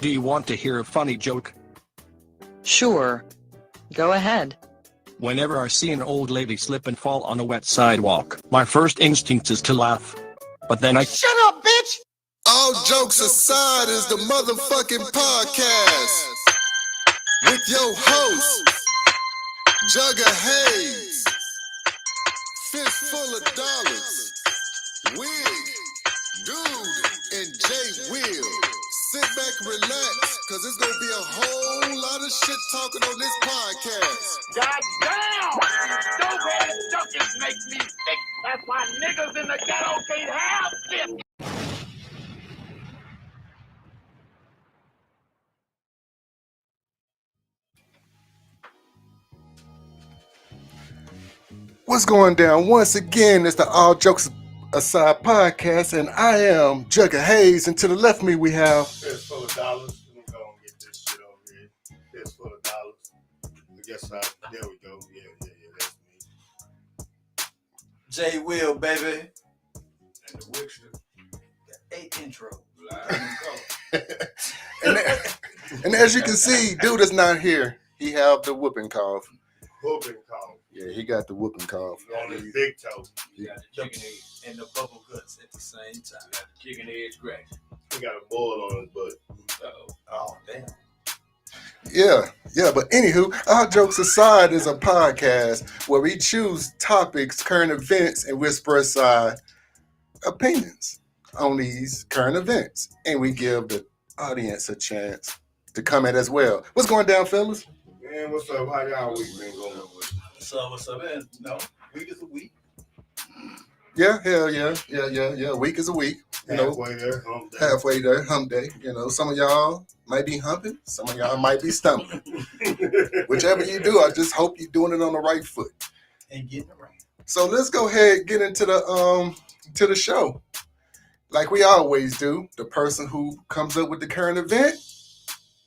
Do you want to hear a funny joke? Sure. Go ahead. Whenever I see an old lady slip and fall on a wet sidewalk, my first instinct is to laugh. But then I— Shut up, bitch! All jokes aside is the motherfucking podcast with your host, Jugger Hayes, Fistful of Dollars, Wig, Dude, and Jay Will. Sit back and relax, cause it's gonna be a whole lot of shit talking on this podcast. God damn! Stupid junkies make me sick. That's why niggas in the ghetto can't have shit. What's going down? Once again, it's the All Jokes Aside podcast, and I am Jugger Hayes, and to the left of me we have Fistful of Dollars. We're gonna go and get this shit over here. Fistful of Dollars. I guess there we go. Yeah, that's me. Jay Will, baby. And the Wixter. The 8 intro. and as you can see, dude is not here. He have the whooping cough. Whooping cough. Yeah, he got the whooping cough. On his big toe. You got the chicken egg and the bubble guts at the same time. Got the chicken egg scratch. He got a boil on his butt. Oh, damn. Yeah, but anywho, All Jokes Aside is a podcast where we choose topics, current events, and whisper aside opinions on these current events. And we give the audience a chance to comment as well. What's going down, fellas? Man, what's up? How y'all week been going? What's up, man? No, week is a week. Yeah, hell yeah. Week is a week. You know, Halfway there, hump day. halfway there, hump day. You know, some of y'all might be humping, some of y'all might be stumbling. Whichever you do, I just hope you're doing it on the right foot. And getting around. So let's go ahead and get into the show. Like we always do, the person who comes up with the current event,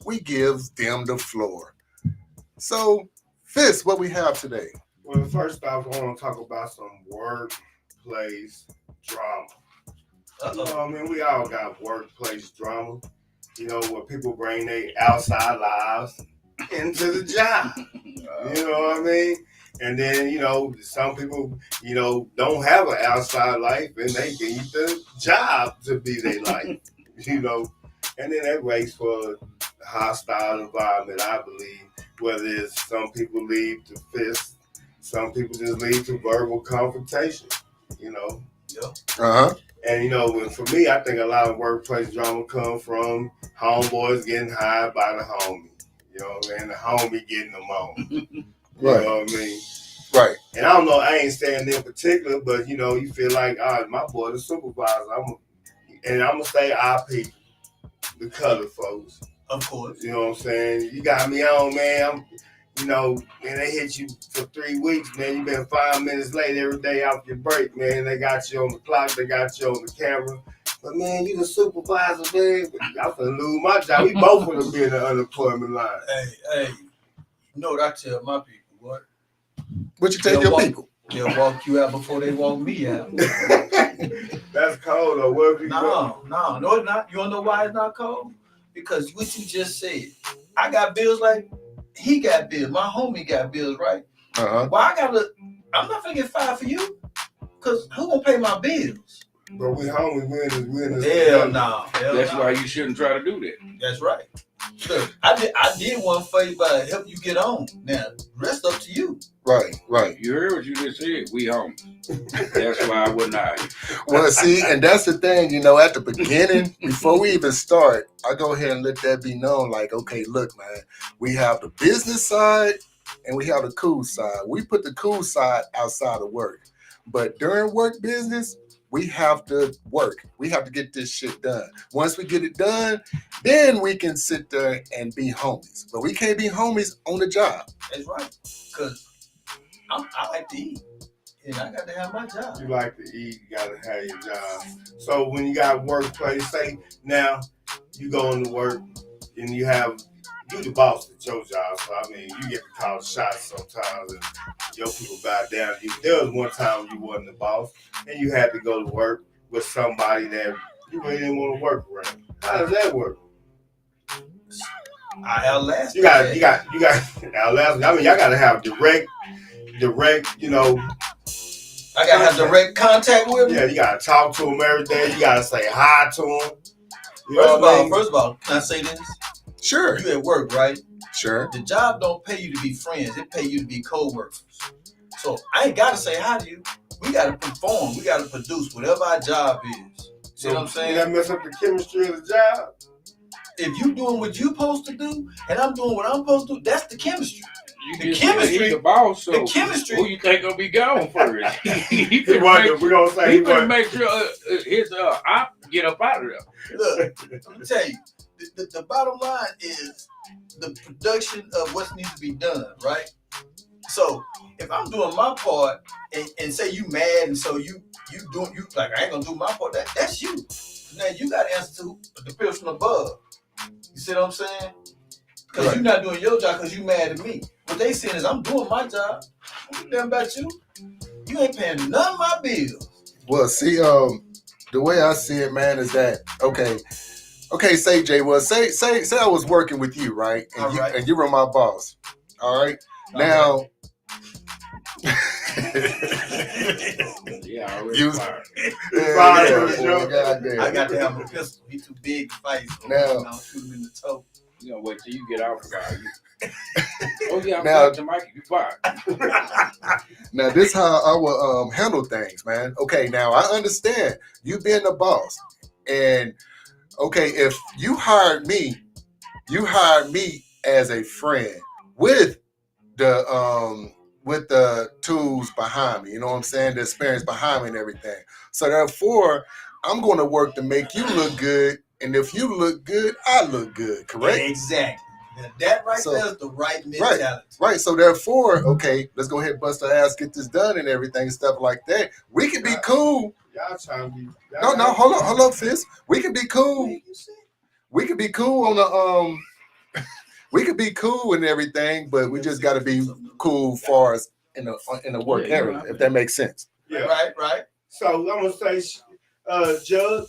we give them the floor. So, Fist, what we have today? Well, first off, I want to talk about some workplace drama. You know, I mean, we all got workplace drama. You know, where people bring their outside lives into the job. You know what I mean? And then, you know, some people, you know, don't have an outside life and they need the job to be their life. You know, and then that makes for a hostile environment, I believe. Whether it's some people lead to fists, some people just lead to verbal confrontation, you know. Yeah. Uh-huh. And, you know, for me, I think a lot of workplace drama come from homeboys getting hired by the homie. You know what I mean? The homie getting them on. You Right. know what I mean? Right. And I don't know, I ain't saying in particular, but, you know, you feel like, all right, my boy, the supervisor, I'm going to say our people, the colored folks. Of course. You know what I'm saying? You got me on, man. You know, man, they hit you for 3 weeks, man. You been 5 minutes late every day off your break, man. They got you on the clock. They got you on the camera. But, man, you the supervisor, man. I'm finna lose my job. We both finna be in the unemployment line. Hey. You know what I tell my people, what? What you tell your people? They'll walk you out before they walk me out. That's cold, though. What if you No, it's not. You don't know why it's not cold? Because what you just said, I got bills like he got bills. My homie got bills, right? Uh-huh. Well, I'm not gonna get fired for you. Cause who gonna pay my bills? But we homies, we in this. Hell no. That's why you shouldn't try to do that. That's right. Look, I did one for you by help you get on. Now, rest up to you. Right. You heard what you just said. We home. That's why I wouldn't hire you. Well, see, and that's the thing, you know, at the beginning, before we even start, I go ahead and let that be known, like, okay, look, man, we have the business side and we have the cool side. We put the cool side outside of work. But during work business, we have to work. We have to get this shit done. Once we get it done, then we can sit there and be homies. But we can't be homies on the job. That's right. Because I like to eat. And I got to have my job. You like to eat, you gotta have your job. So when you got workplace, say now you go into work and you the boss at your job. So I mean, you get to call the shots sometimes, and your people bow down to you. There was one time you wasn't the boss, and you had to go to work with somebody that you really didn't want to work around. How does that work? I outlast. You got. Now, last, I mean, y'all gotta have direct. You know, I gotta have direct contact with them. yeah, you gotta talk to them every day. You gotta say hi to them. You know what I mean? First of all, can I say this? Sure. You at work, right? Sure. The job don't pay you to be friends; it pay you to be co-workers. So I ain't gotta say hi to you. We gotta perform. We gotta produce whatever our job is. See what I'm saying? That mess up the chemistry of the job. If you doing what you supposed to do, and I'm doing what I'm supposed to do, that's the chemistry. You chemistry, the boss. So the chemistry. Who you think gonna be gone first? We gonna say he better make sure his op get up out of there. Look, let me tell you, the bottom line is the production of what needs to be done, right? So if I'm doing my part and say you mad and so you like I ain't gonna do my part, that's you. Now you got to answer to the person above. You see what I'm saying? Because Right. you're not doing your job because you mad at me. What they saying is I'm doing my job. I'm damn about you. You ain't paying none of my bills. Well, see, the way I see it, man, is that okay, say Jay, well, say I was working with you, right? And All right. and you were my boss. All right. Now Yeah, I already You- fired. goddamn. I got to have a pistol. He too big to fight. Now- I'll shoot him in the toe. You gonna wait till you get off the guy. Oh yeah, I'm Now- back to Mikey. You fired. Now, this how I will handle things, man. Okay, now I understand you being the boss, and okay, if you hired me as a friend with the tools behind me. You know what I'm saying? The experience behind me and everything. So therefore, I'm going to work to make you look good, and if you look good, I look good. Correct? Exactly. Now, that right So- there is the right mentality. Right. So therefore, okay, let's go ahead and bust our ass, get this done and everything, stuff like that. We can be cool. Y'all trying to be. No, hold up, Fist. We can be cool. We could be cool on the we could be cool and everything, but we just got to be cool far as in the work Yeah, area, if that makes sense. Yeah. Right. So I'm gonna say, Judge,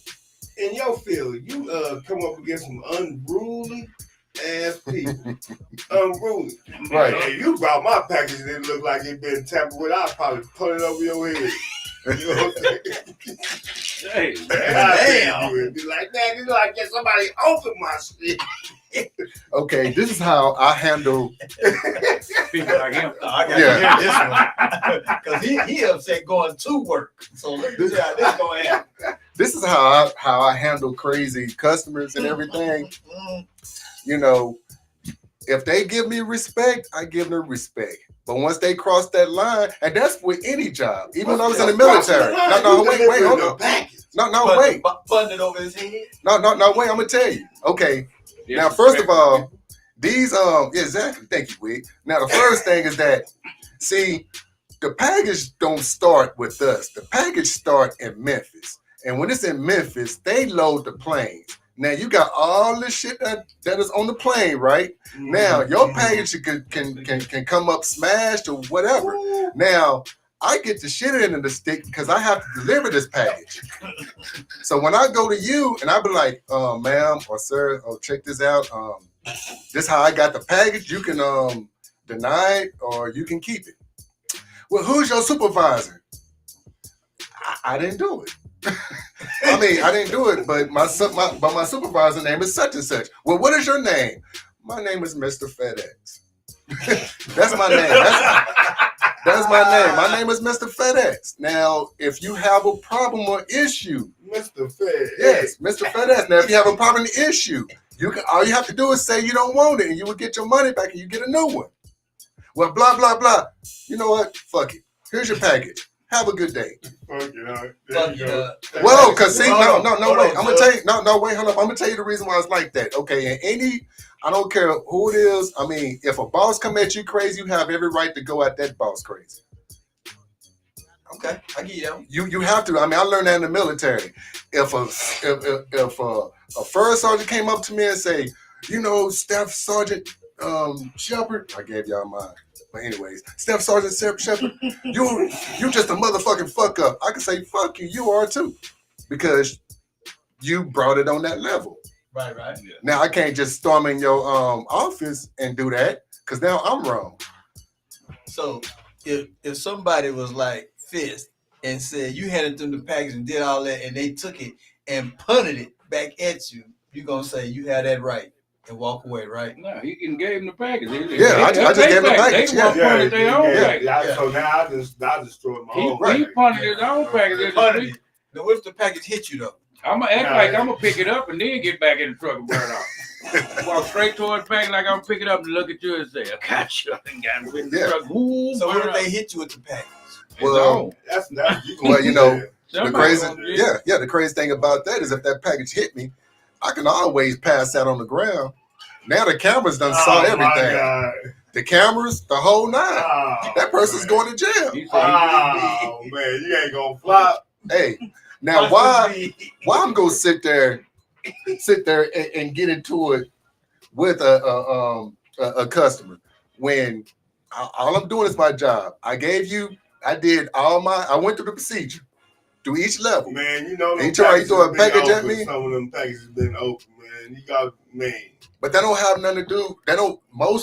in your field, you come up against some unruly ass people. Unruly. Right. Hey, you brought my package and it looked like it been tampered with. I'll probably put it over your head. You know what I'm saying? Hey, Damn. You would be like, man, you know, I guess somebody opened my shit. Okay, this is how I handle. people like him. I got Yeah. to hear this one. Because he upset going to work. So let me see how this going to happen. This is how I handle crazy customers and everything. You know, if they give me respect, I give them respect. But once they cross that line, and that's with any job, even when I was in the military. No, wait, hold on. No, wait. Putting it over his head. No, wait, I'm gonna tell you. Okay. Now, first of all, these exactly. Thank you, Wig. Now, the first thing is that, see, the package don't start with us. The package start in Memphis, and when it's in Memphis, they load the planes. Now you got all this shit that is on the plane, right? Now your package can come up smashed or whatever. Now I get the shit end of the stick because I have to deliver this package. So when I go to you and I be like, ma'am or sir, check this out. This how I got the package. You can deny it or you can keep it. Well, who's your supervisor? I didn't do it. I mean, I didn't do it, but my supervisor name is such and such. Well, what is your name? My name is Mr. FedEx. That's my name. That's my name. My name is Mr. FedEx. Now, if you have a problem or issue, Mr. FedEx. yes, Mr. FedEx. Now, if you have a problem or issue, all you have to do is say you don't want it, and you will get your money back, and you get a new one. Well, blah blah blah. You know what? Fuck it. Here's your package. Have a good day. Fuck you know. Well, cause see, no, wait. I'm gonna tell you, wait, hold up. I'm gonna tell you the reason why it's like that. Okay, and I don't care who it is. I mean, if a boss come at you crazy, you have every right to go at that boss crazy. Okay, I get you. You have to. I mean, I learned that in the military. If a first sergeant came up to me and say, you know, Staff Sergeant Shepard, I gave y'all mine. But anyways, Staff Sergeant Shepard, you just a motherfucking fuck up. I can say fuck you. You are too, because you brought it on that level. Right. Now I can't just storm in your office and do that because now I'm wrong. So if somebody was like Fist and said you handed them the package and did all that and they took it and punted it back at you, you're gonna say you had that right and walk away, right? No, he can gave him the package. Yeah, I just gave him the package. They want punted their own package. So now I destroyed my own He package. punted his own package. Now what if the package hit you though? I'm gonna act like I'm gonna pick it up and then get back in the truck and burn off. Walk straight towards the package like I'm gonna pick it up and look at you and say, I got you. And got in the truck. Ooh, so what if they hit you with the package? Well, that's well, you know, the crazy, yeah, the crazy thing about that is if that package hit me, I can always pass that on the ground. Now the cameras done saw everything. The cameras, the whole nine. That person's going to jail. Oh man, you ain't gonna flop. Hey, now why I'm gonna sit there and get into it with a customer when all I'm doing is my job. I went through the procedure, through each level. Man, you know, ain't trying to throw a package at me. Some of them packages been open, man. You got But that don't have nothing to do.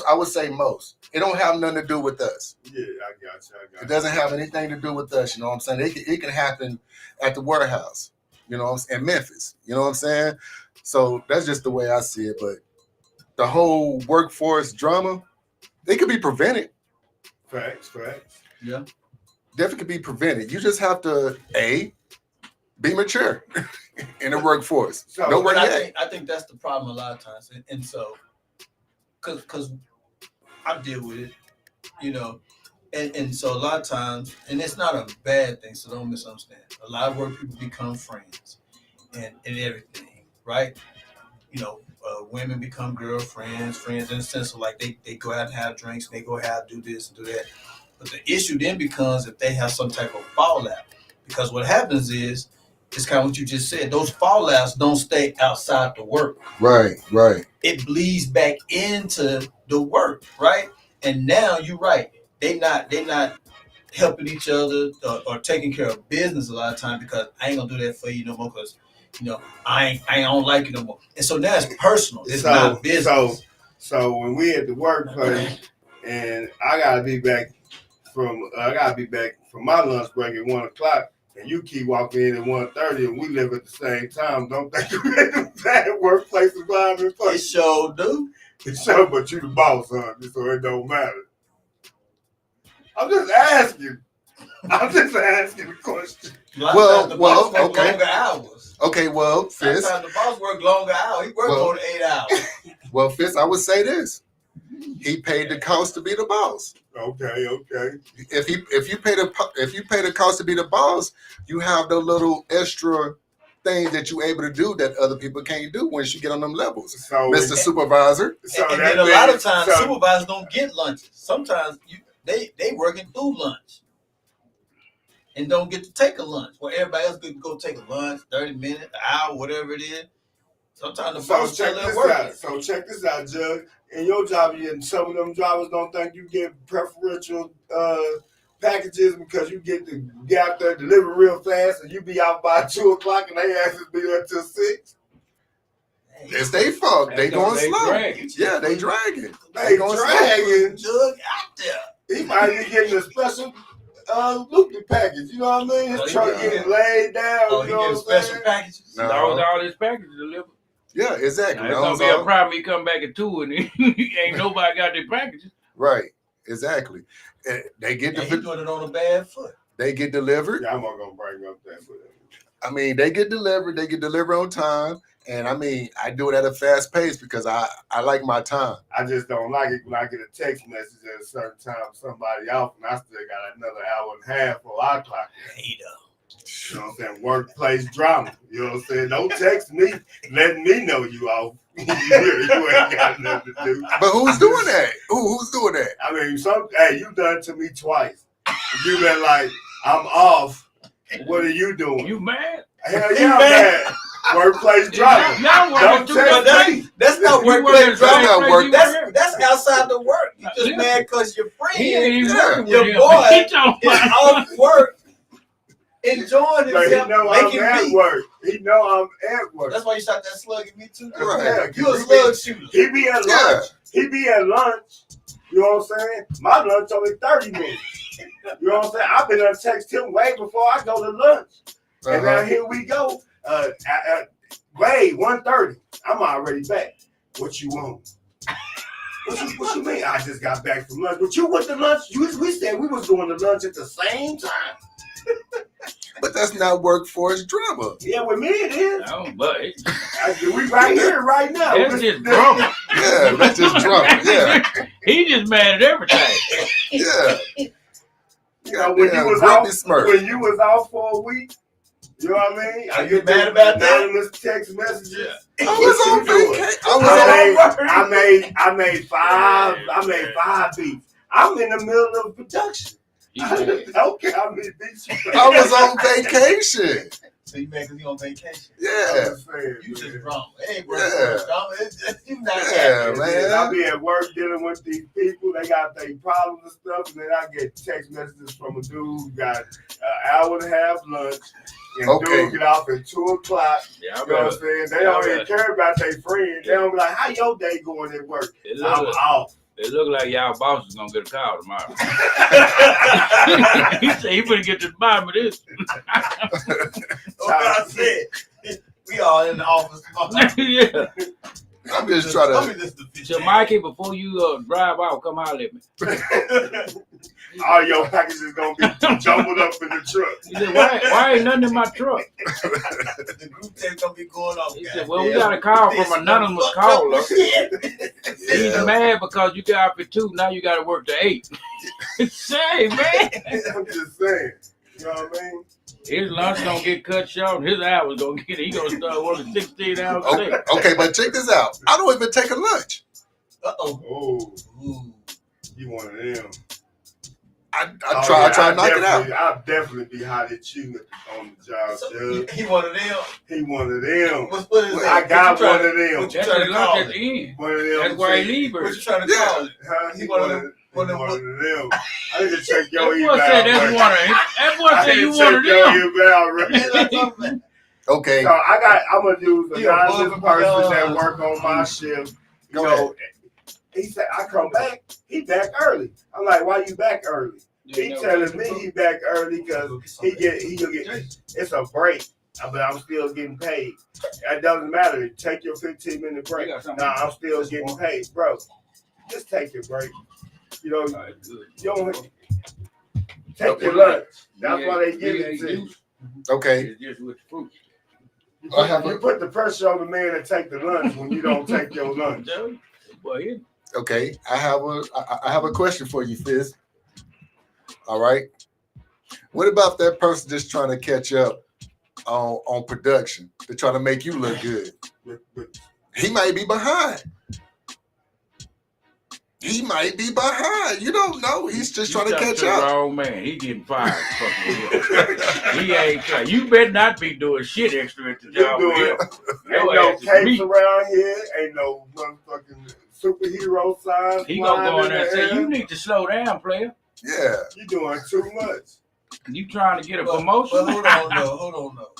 I would say most. It don't have nothing to do with us. Yeah, I got you. It doesn't have anything to do with us. You know what I'm saying? It can happen at the warehouse. You know, in Memphis. You know what I'm saying? So that's just the way I see it. But the whole workforce drama, it could be prevented. Facts. Yeah. Definitely could be prevented. You just have to be mature in the workforce. So, I think that's the problem a lot of times, and so because I deal with it, you know, and so a lot of times, and it's not a bad thing, so don't misunderstand. A lot of work people become friends, and everything, right? You know, women become girlfriends, friends in the sense of like they go out and have drinks, and they go out and do this and do that. But the issue then becomes if they have some type of fallout, because what happens is, it's kind of what you just said. Those fallouts don't stay outside the work. Right. It bleeds back into the work, right? And now you're right. They not helping each other or taking care of business a lot of time because I ain't gonna do that for you no more because you know I don't like you no more. And so now it's personal. It's not business. So when we at the workplace and I gotta be back from my lunch break at 1:00. And you keep walking in at 1:30 and we live at the same time. Don't think you in the bad workplace environment. It sure do. It sure, but you the boss, huh? So it don't matter. I'm just asking the question. Well, okay. Longer hours. Okay, well, Fist. Sometimes the boss work longer hours. He work more than 8 hours. Well, Fist, I would say this. He paid the cost to be the boss. Okay. If you pay the cost to be the boss, you have the little extra things that you're able to do that other people can't do once you get on them levels. So, Mr. Supervisor. And then a lot of times supervisors don't get lunches. Sometimes they working through lunch and don't get to take a lunch. Where everybody else could go take a lunch, 30 minutes, an hour, whatever it is. Sometimes the boss still at work. So check this out, Judge. In your job, some of them drivers don't think you get preferential packages because you get to get out there, deliver real fast, and you be out by 2:00 and they asses be there till 6. It's their fault. They going slow. Yeah, they dragging. They going dragging. Jug out there. He might be getting a special loopy package. You know what I mean? His truck getting laid down. Oh, he getting special packages? No. All his packages delivered. Yeah, exactly. Now, it's gonna be a problem. He come back at 2 and ain't nobody got their packages. Right, exactly. They get he doing it on a bad foot. They get delivered. Yeah, I'm not gonna bring up that for them. I mean, they get delivered. They get delivered on time, and I mean, I do it at a fast pace because I like my time. I just don't like it when I get a text message at a certain time, somebody off, and I still got another hour and a half before I clock in. Hater. You know what I'm saying? Workplace drama. You know what I'm saying? Don't text me letting me know you off. you ain't got nothing to do. But who's doing that? Who's doing that? I mean, you done it to me twice. You been like, I'm off. What are you doing? You mad? Hell yeah, I'm mad. Workplace drama. Don't text me. That's not workplace drama. That's outside the work. You just mad because your friend, your boy, is off work. enjoying But he himself, know I'm making at beats. work. He know I'm at work. That's why you shot that slug at me too. Right. Yeah, You a slug shooter. He be at Yeah. lunch. He be at lunch. You know what I'm saying? My lunch only 30 minutes. You know what I'm saying? I've been on text him way before I go to lunch. And now here we go. Wait, 1:30. I'm already back. What you want? What you mean? I just got back from lunch. But you went to lunch. We said we was going to lunch at the same time. But that's not workforce drama. Yeah, with me it is. No, but We right here, right now. that's just drama. Yeah, that's just drama. Yeah, He just mad at everything. yeah. You know, when you was out for a week, you know what I mean? Are you mad about that? Anonymous text messages. I was on vacation. I made five beats. I'm in the middle of production. Okay, I made beats. I was on vacation. So you mad because you on vacation? Yeah. You just drama. It ain't Yeah. drama. You not Yeah, happy. man. I be at work dealing with these people. They got their problems and stuff, and then I get text messages from a dude who got an hour and a half lunch. And Okay. dude get off at 2 o'clock. Yeah, You know what I'm saying? They don't even care about their friend. They don't be like, how your day going at work? I'm off. It look like y'all boss is gonna get a call tomorrow. He said he better get to the bottom of this. I said, we all in the office tomorrow. Yeah. I'm just trying to. So Mikey, before you drive out, come holler at me. All your packages gonna be jumbled up in the truck. He said, why ain't nothing in my truck? The group text gonna be going off. He said, well, we got a call from an anonymous caller. He's mad because you got up at 2, now you got to work to 8. Say, man. I'm just saying. You know what I mean? His lunch gonna get cut short, and his hours gonna get. He gonna start working 16 hours a day. Okay, but check this out. I don't even take a lunch. Oh, you one of them. I try to knock it out. I'll definitely be hot at you on the job, Judge. He one of them. He one of them. What is I that? got one of them. What you That's trying his to lunch call at it? the end. One of them. That's why he leave What her. you trying to call it? Huh? He one of them. One of them. I need to check your That email. boy said that's one of him. That boy said you one of them. them. Okay. So I'm gonna use You a anonymous bug person for that y'all. work on my shift. Go So he said I come back. He back early. I'm like, why you back early? He telling me he back early because he'll get it's a break. But I'm still getting paid. It doesn't matter. Take your 15-minute break. Nah, I'm still getting paid, bro. Just take your break. You know, you don't take your lunch. That's why they give it to you. Okay. It's just with the fruit. You put the pressure on the man to take the lunch when you don't take your lunch. Boy, Okay. I have a question for you, Fizz. All right. What about that person just trying to catch up on production? They're trying to make you look good. He might be behind. He might be behind. You don't know. He's just trying to catch up. Wrong man. He getting fired. He ain't trying. You better not be doing shit extra at the job. Ain't no capes around here. Ain't no motherfucking superhero signs. He gonna go in there and say, "You need to slow down, player. Yeah. You doing too much. You trying to get a promotion?" But hold on though.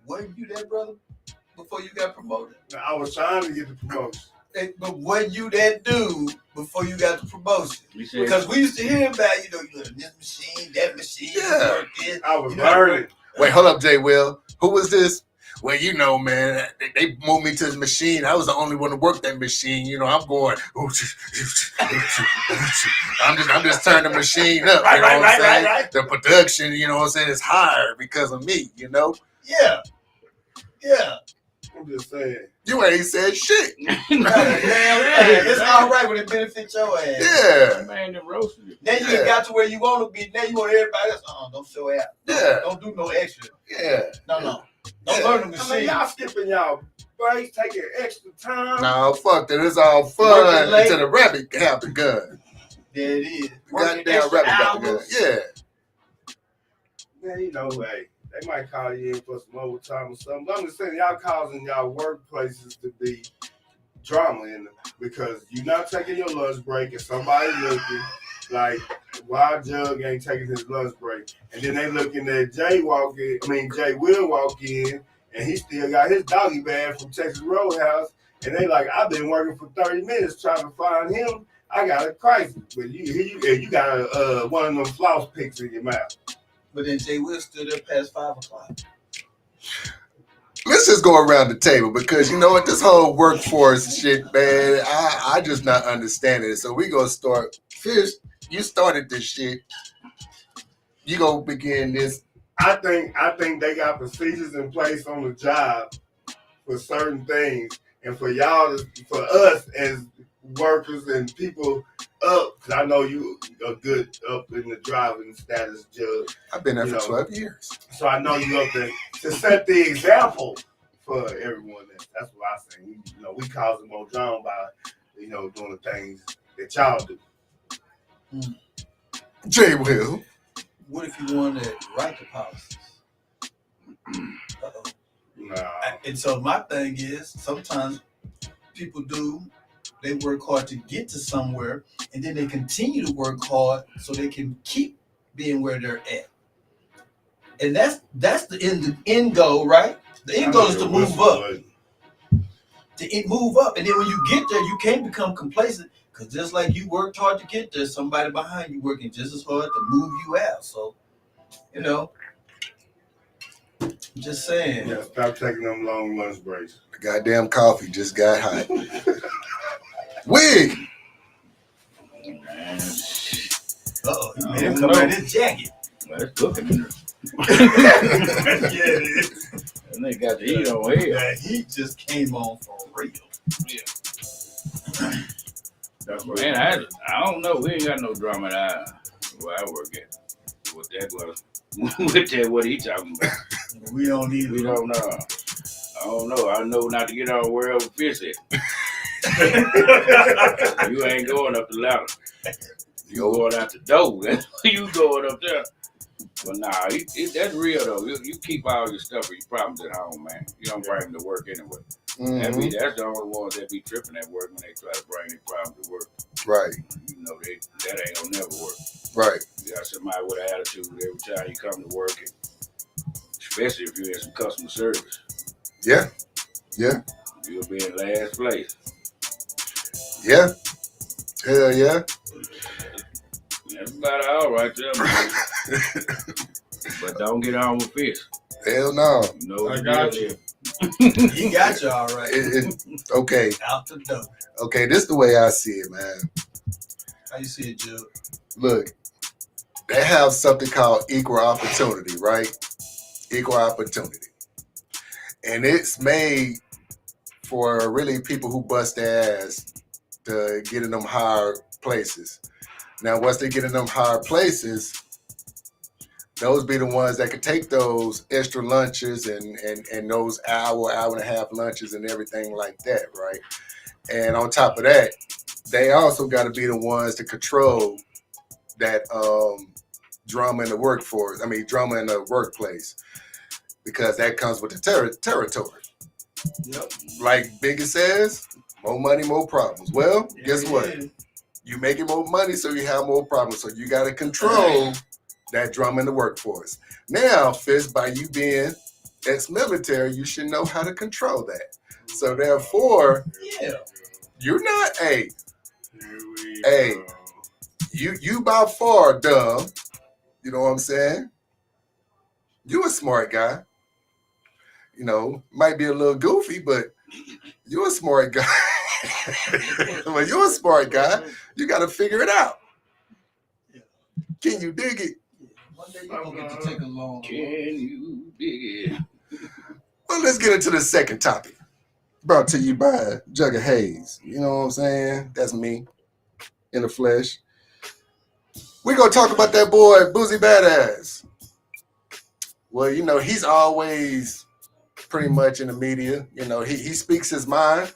Wasn't you that brother before you got promoted? Now, I was trying to get the promotion. But wasn't you that dude before you got the promotion? Said, Because we used to hear about, you learn this machine, that machine. Yeah. This. I was learning. Wait, hold up, Jay Will. Who was this? Well, you know, man, they moved me to the machine. I was the only one to work that machine. You know, I'm going. I'm just turning the machine up. You know what I'm saying? Right. The production, you know what I'm saying, is higher because of me. You know. Yeah. I'm just saying. You ain't said shit. It's all right when it benefits your ass. Yeah. Man, them roasted it. Now you got to where you want to be. Now you want everybody else. Don't show out. Yeah. Don't do no extra. Yeah. No. Don't learn the I machine. mean, y'all skipping y'all breaks, taking extra time. No, fuck that. It's all fun Working late. until the rabbit have the gun. There it is. Goddamn rabbit got the gun. Yeah. Man, you know, hey, they might call you in for some overtime or something. But I'm just saying, y'all causing y'all workplaces to be drama in them because you're not taking your lunch break and somebody looking like why Jug ain't taking his lunch break? And then they looking at Jay will walk in, and he still got his doggy bag from Texas Roadhouse. And they like, I've been working for 30 minutes trying to find him. I got a crisis. But you got one of them floss picks in your mouth. But then Jay Will stood there past 5 o'clock. Let's just go around the table because you know what, this whole workforce shit, man, I just not understanding it. So we gonna start. Fish, you started this shit. You gonna begin this. I think they got procedures in place on the job for certain things, and for us as workers and people up, because I know you are good up in the driving status, Judge. I've been there for 12 years. So I know you up there to set the example for everyone. That's what I say. You know, we cause them more drama by, doing the things that y'all do. Jay Will. What if you wanted to write the policies? Uh-oh. Nah. And so my thing is, sometimes people they work hard to get to somewhere, and then they continue to work hard so they can keep being where they're at. And that's the end goal, right? The end goal is to move up. Move up. And then when you get there, you can't become complacent, because just like you worked hard to get there, somebody behind you working just as hard to move you out. So, just saying. Yeah, stop taking them long lunch breaks. The goddamn coffee just got hot. Wig. Uh-oh, he made him come out in his jacket. Well, it's cooking in there. Yeah, it is. And they got the heat on here. That heat just came on for real. Yeah. Man, I don't know. We ain't got no drama where I work at. What that was. What he talking about. We don't either. We don't know. I don't know. I know not to get on wherever Fish at. You ain't going up the ladder. You going out the door. That's where you going up there. But nah, that's real though. You keep all your stuff or your problems at home, man. You don't bring them to work anyway. Mm-hmm. That's the only ones that be tripping at work when they try to bring their problems to work. Right. You know, that ain't gonna never work. Right. You got somebody with an attitude every time you come to work, and especially if you're in some customer service. Yeah. Yeah. You'll be in last place. Yeah. Hell yeah. That's about all right there, man. But don't get on with Fish. Hell no. You know I got you. He got you all right. Okay. Out the door. Okay, this is the way I see it, man. How you see it, Joe? Look, they have something called equal opportunity, right? Equal opportunity. And it's made for really people who bust their ass to get in them higher places. Now, once they get in them higher places, those be the ones that could take those extra lunches and those hour and a half lunches and everything like that, right? And on top of that, they also got to be the ones to control that drama in the workforce. Drama in the workplace, because that comes with the territory. Yep. Like Biggie says, more money, more problems. Well, Yeah, guess what? yeah. You making more money, so you have more problems. So you got to control that drama in the workforce. Now, Fist, by you being ex-military, you should know how to control that. So therefore, Yeah. you're not Here we Hey. go. you by far dumb. You know what I'm saying? You a smart guy. Might be a little goofy, but you're a smart guy. When you're a smart guy, you got to figure it out. Yeah. Can you dig it? One day you're going to get to take a long Can you dig it? Well, let's get into the second topic. Brought to you by Jug of Haze. You know what I'm saying? That's me in the flesh. We're going to talk about that boy, Boozy Badass. Well, he's always pretty much in the media. He speaks his mind.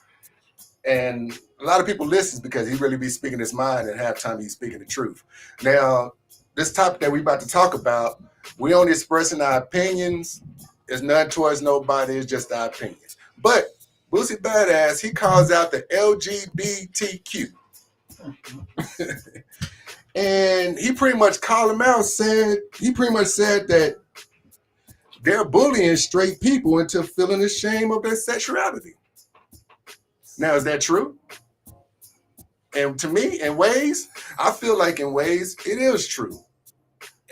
And a lot of people listen because he really be speaking his mind, and half time he's speaking the truth. Now, this topic that we about to talk about, we only expressing our opinions. It's none towards nobody. It's just our opinions. But Boosie Badass, he calls out the LGBTQ. And he pretty much called him out, said that they're bullying straight people into feeling ashamed of their sexuality. Now, is that true? And to me, in ways, I feel like in ways it is true.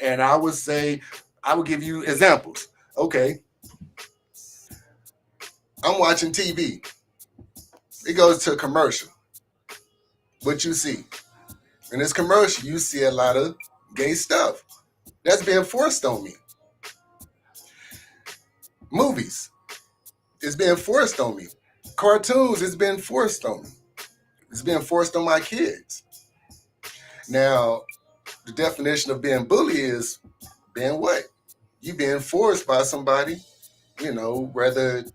And I would say, I would give you examples. Okay. I'm watching TV. It goes to a commercial. What you see? In this commercial, you see a lot of gay stuff. That's being forced on me. Movies, it's being forced on me. Cartoons, it's being forced on me. It's being forced on my kids. Now, the definition of being bullied is being what? You being forced by somebody, whether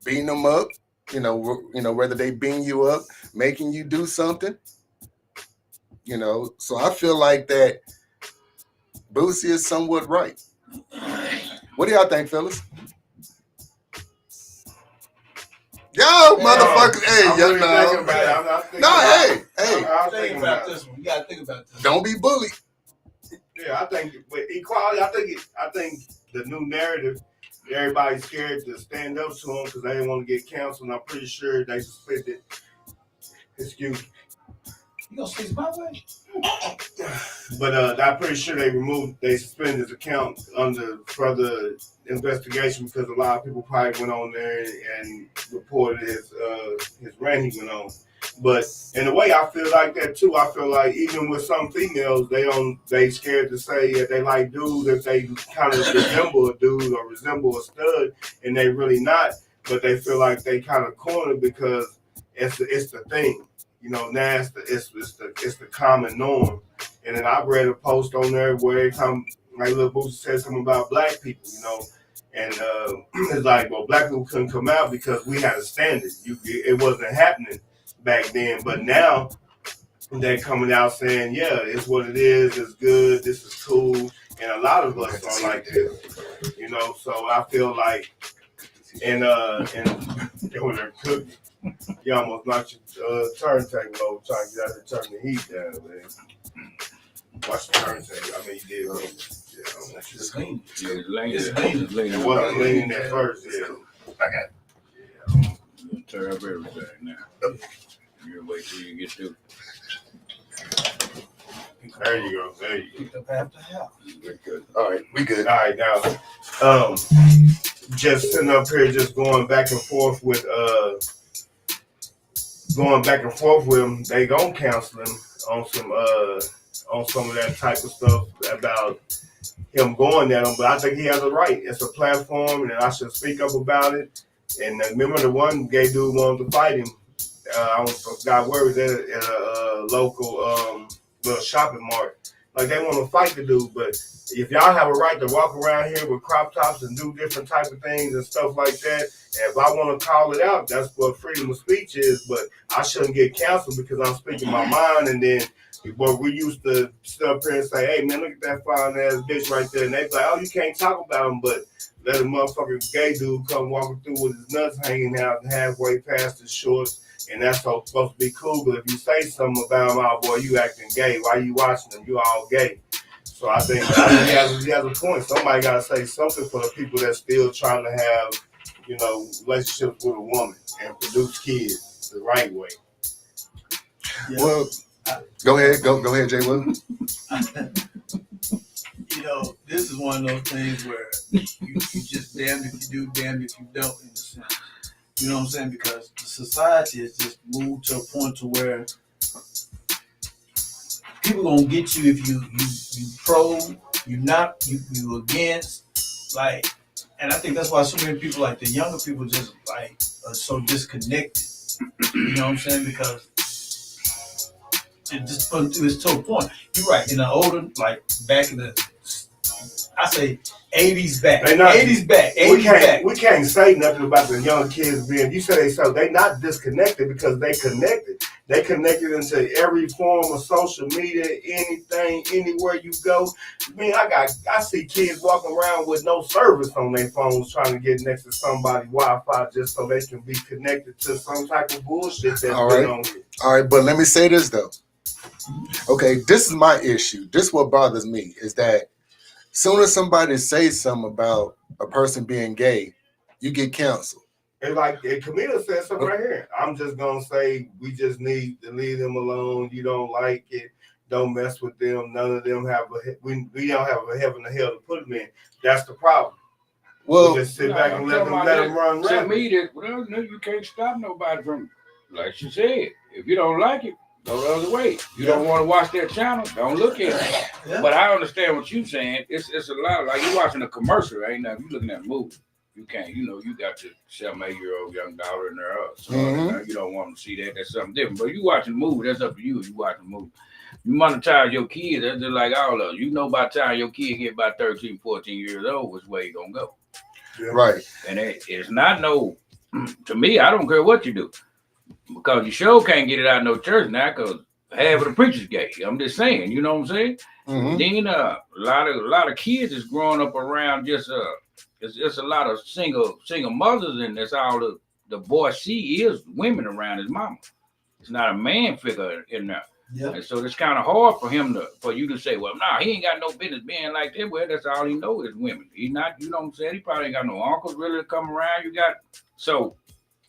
beating them up, whether they beating you up, making you do something. So I feel like that Boosie is somewhat right. What do y'all think, fellas? Yo, motherfuckers, hey, I'm really thinking about it. Hey. I'm thinking about this one. You gotta think about this. Don't be bullied. Yeah, I think with equality, I think the new narrative, everybody's scared to stand up to them because they didn't want to get canceled. And I'm pretty sure they suspended. Excuse me. You gonna speak my way? But I'm pretty sure they suspended his account under further investigation because a lot of people probably went on there and reported his rant he went on. But in a way, I feel like that too. I feel like even with some females, they scared to say that they like dudes if they kind of resemble a dude or resemble a stud, and they really not. But they feel like they kind of cornered because it's the thing. Now it's the common norm. And then I read a post on there where every time like Lil Boosie said something about black people, and it's like, well, black people couldn't come out because we had a standard. It wasn't happening back then, but now they're coming out saying, yeah, it's what it is, it's good, this is cool, and a lot of us are like this, so I feel like, and when they're cooking, you almost knocked your turntable over trying to get out there, turn the heat down, man. Watch the turntable. I mean, you did. It's lean. It's lean. It wasn't leaning at first. Yeah. I got it. You'll tear up everything now. You wait till you get through. There you go. There you go. Picked up half the house. We're good. All right, we good. All right, now, just sitting up here, just going back and forth with him. They gonna counsel him on some of that type of stuff about him going at him. But I think he has a right. It's a platform, and I should speak up about it. And remember, the one gay dude wanted to fight him. I forgot where it was at a local little shopping mart. Like, they want to fight the dude, but if y'all have a right to walk around here with crop tops and do different type of things and stuff like that, and if I want to call it out, that's what freedom of speech is. But I shouldn't get canceled because I'm speaking my mind. And then, but we used to sit up here and say, "Hey man, look at that fine ass bitch right there," and they be like, "Oh, you can't talk about him," but let a motherfucking gay dude come walking through with his nuts hanging out halfway past his shorts. And that's supposed to be cool, but if you say something about him, oh boy, you acting gay. Why you watching him? You all gay. So I think he has a point. Somebody got to say something for the people that's still trying to have, relationships with a woman and produce kids the right way. Yeah. Well, go ahead, Jay Will. This is one of those things where you just damned if you do, damned if you don't, in a sense. You know what I'm saying? Because the society has just moved to a point to where people gonna get you if you pro, you not, you against, like, and I think that's why so many people, like the younger people, just like are so disconnected. You know what I'm saying? Because it just it's to a point. You're right. In the older, like back in the, I say 80s back. 80s back. 80s back. We can't say nothing about the young kids being. You say they not disconnected because they connected. They connected into every form of social media, anything, anywhere you go. Man, I see kids walking around with no service on their phones trying to get next to somebody Wi-Fi just so they can be connected to some type of bullshit that's going on here. All right, but let me say this though. Okay, this is my issue. This is what bothers me is that soon as somebody says something about a person being gay, you get canceled. And like Camila said something right here. I'm just gonna say we just need to leave them alone. You don't like it, don't mess with them. None of them have we don't have a heaven or hell to put them in. That's the problem. Well, we just sit back and let them run To rampant. me, that well, no, you can't stop nobody from, like she said, if you don't like it, go the other way. You don't want to watch that channel, don't look at it. Yeah. But I understand what you're saying. It's a lot like you watching a commercial, ain't nothing. You looking at a movie. You can't, you got your 7, 8-year-old young daughter in there. So you don't want to see that. That's something different. But you watching a movie, that's up to you. You watching a movie. You monetize your kids, that's just like all of us. You know by the time your kid get about 13, 14 years old, which way you gonna go. Yeah. right. And it's not no, to me, I don't care what you do. Because you sure can't get it out of no church now because half of the preachers gay. I'm just saying, you know what I'm saying? Mhm. Then a lot of kids is growing up around just it's just a lot of single mothers, and that's all the boy see is women around his mama. It's not a man figure in there. Yeah. And so it's kind of hard for you to say, well, nah, he ain't got no business being like that. Well, that's all he know is women. He not, you know what I'm saying? He probably ain't got no uncles really to come around. So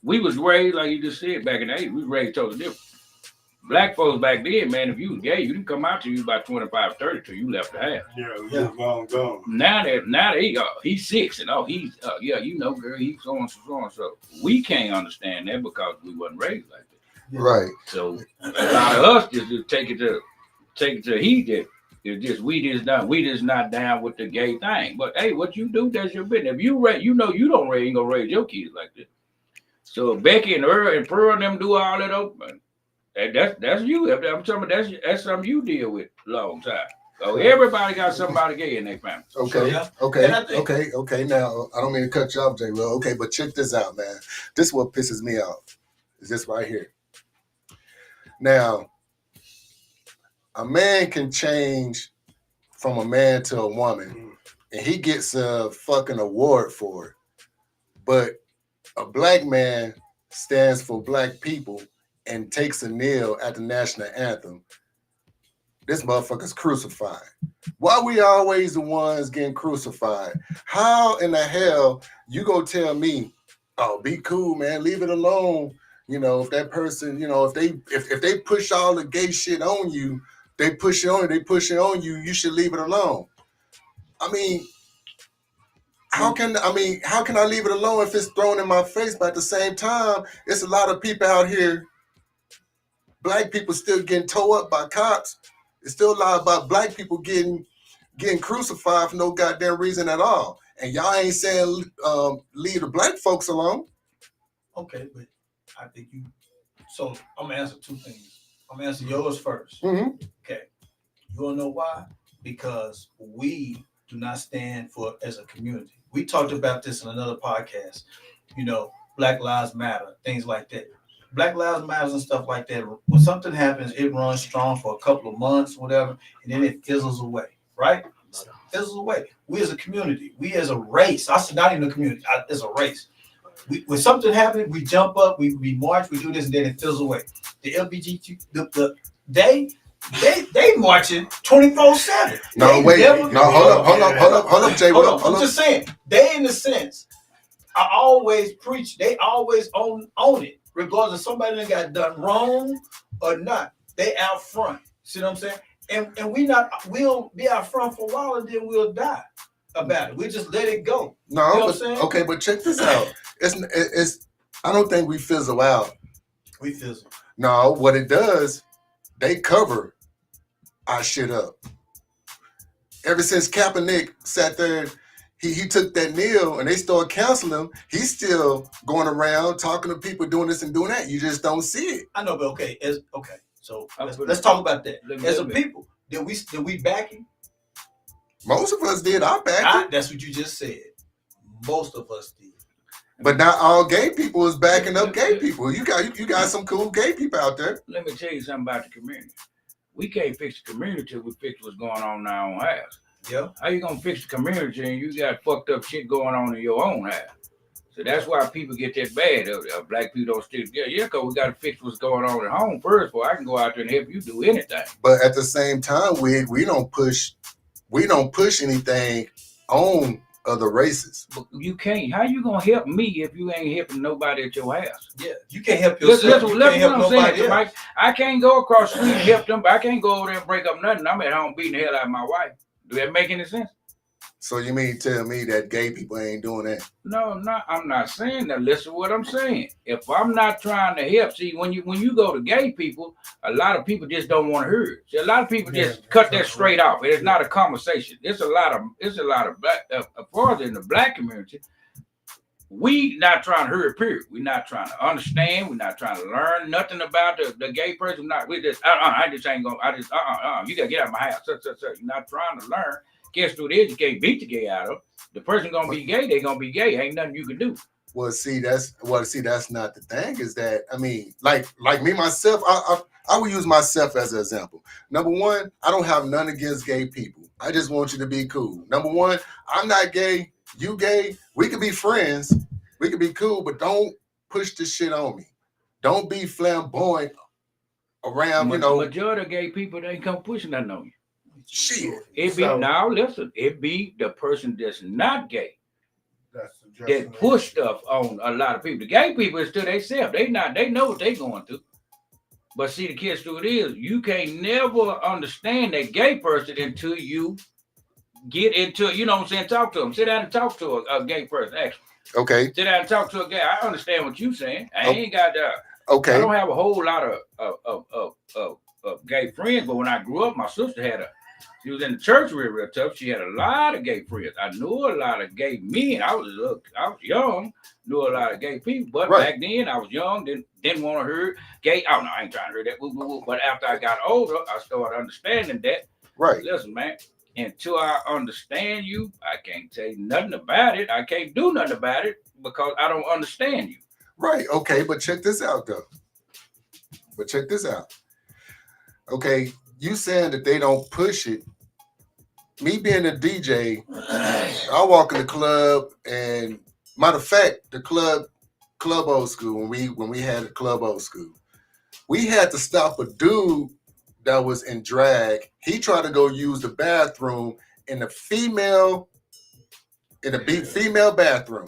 we was raised, like you just said, back in the 80s, we was raised totally different. Black folks back then, man, if you was gay, you didn't come out till you was about 25, 30 till you left the house. Yeah, gone. Now that he's 6 and he's girl, he's so and so. We can't understand that because we wasn't raised like that. Right. So a lot of us just take it to heat that it's just we just not down with the gay thing. But hey, what you do, that's your business. If you you don't ain't gonna raise your kids like that. So Becky and Earl and Pearl them do all that open. That's you. I'm talking about that's something you deal with a long time. So everybody got somebody gay in their family. Okay. Yeah. Okay. Now I don't mean to cut you off, Jay. Well, okay, but check this out, man. This is what pisses me off. Is this right here? Now, a man can change from a man to a woman, and he gets a fucking award for it. But a black man stands for black people and takes a kneel at the national anthem. This motherfucker's crucified. Why we always the ones getting crucified? How in the hell you gonna tell me, oh, be cool, man, leave it alone? You know, if that person, if they push all the gay shit on you, they push it on you, you should leave it alone. I mean, how can I leave it alone if it's thrown in my face? But at the same time, it's a lot of people out here, black people still getting towed up by cops. It's still a lot about black people getting crucified for no goddamn reason at all. And y'all ain't saying leave the black folks alone. Okay, but I think so I'm gonna answer two things. I'm gonna answer yours first. Mm-hmm. Okay. You wanna know why? Because we do not stand for as a community. We talked about this in another podcast. Black Lives Matter, things like that. Black Lives Matter and stuff like that. When something happens, it runs strong for a couple of months, whatever, and then it fizzles away, right? Fizzles away. We as a community, we as a race, I said not even a community, as a race. When something happens, we jump up, we march, we do this, and then it fizzles away. The LGBT, they marching 24/7. No, wait, hold up, Jay. I'm just saying, they in the sense, I always preach, they always own it, regardless of somebody that got done wrong or not. They out front. See what I'm saying? And we'll be out front for a while and then we'll die about it. We just let it go. No, you know but, what I'm saying? Okay, but check this out. It's I don't think we fizzle out. We fizzle. No, what it does, they cover our shit up. Ever since Kaepernick sat there, he took that kneel and they started counseling him. He's still going around talking to people doing this and doing that. You just don't see it. I know, but okay. So let's talk about that. As a people, did we back him? Most of us did. I backed it. That's what you just said. Most of us did. But not all gay people is backing up gay people. You got some cool gay people out there. Let me tell you something about the community. We can't fix the community till we fix what's going on in our own house. Yeah. How you gonna fix the community and you got fucked up shit going on in your own house? So that's why people get that bad. Black people don't stick together. Yeah, because we got to fix what's going on at home first before I can go out there and help you do anything. But at the same time, we don't push anything on other races. But you can't. How you gonna help me if you ain't helping nobody at your house? Yeah, you can't help yourself. Listen You what can't help I'm nobody saying, else. Mike. I can't go across the street and help them, but I can't go over there and break up nothing. I'm at home beating the hell out of my wife. Do that make any sense? So you mean tell me that gay people ain't doing that? No, I'm not saying that. Listen to what I'm saying. If I'm not trying to help, see, when you go to gay people, a lot of people just don't want to hear it. See, a lot of people just cut that straight off. It is not a conversation. It's a lot of black, as far as in the black community, we not trying to hear it, period. We're not trying to understand. We're not trying to learn nothing about the gay person. We just, I just ain't going, you got to get out of my house. You're not trying to learn. Guess who it is? You can't beat the gay out of. The person gonna be gay, they gonna be gay. Ain't nothing you can do. Well, see, that's not the thing. Is that, I mean, like me myself, I will use myself as an example. Number one, I don't have none against gay people. I just want you to be cool. Number one, I'm not gay. You gay. We could be friends. We could be cool, but don't push this shit on me. Don't be flamboyant around. Majority of gay people, they ain't come pushing nothing on you. Shit. Now listen, it be the person that's not gay that push stuff on a lot of people. The gay people is still themselves. They know what they going through. But see, the kids through it is you can't never understand that gay person until you get into it. You know what I'm saying? Talk to them. Sit down and talk to a gay person. Actually. Okay. Sit down and talk to a gay. I understand what you're saying. I ain't got okay. I don't have a whole lot of gay friends, but when I grew up, my sister she was in the church real tough. She had a lot of gay friends. I knew a lot of gay men. I was young, knew a lot of gay people, but back then I was young, didn't want to hear gay. Oh no, I ain't trying to hear that. But after I got older, I started understanding that. Right. Listen, man, until I understand you, I can't tell you nothing about it. I can't do nothing about it because I don't understand you. Right. Okay, but check this out though. Okay, you saying that they don't push it. Me being a DJ, I walk in the club, and matter of fact, the club old school, when we had a club old school, we had to stop a dude that was in drag. He tried to go use the bathroom in the female bathroom.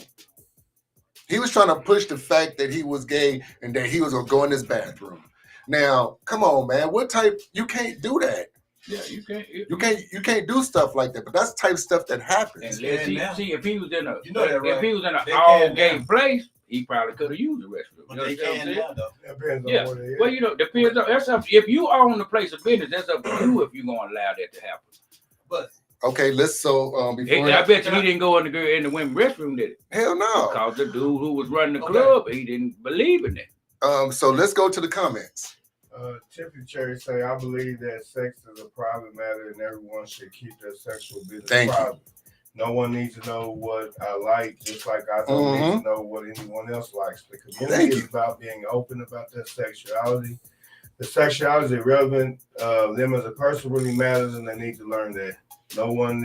He was trying to push the fact that he was gay and that he was gonna go in this bathroom. Now, come on, man. What type? You can't do that. Yeah, you can't. You can't do stuff like that. But that's the type of stuff that happens. And see, if he was in You know that, right? if he was in an all gay place, he probably could have used the restroom. But they can now, though. Depends on Yeah. what it is. Well, depends on that's up. If you own the place of business, that's up to you if you're gonna allow that to happen. But Okay, let's before I bet you he didn't go in the women's restroom, did it? hell no. Because the dude who was running the club, he didn't believe in it. So let's go to the comments. Tiffany Cherry say, I believe that sex is a private matter and everyone should keep their sexual business private. No one needs to know what I like, just like I don't need to know what anyone else likes. The community is about being open about their sexuality. The sexuality is irrelevant. Them as a person really matters, and they need to learn that. No one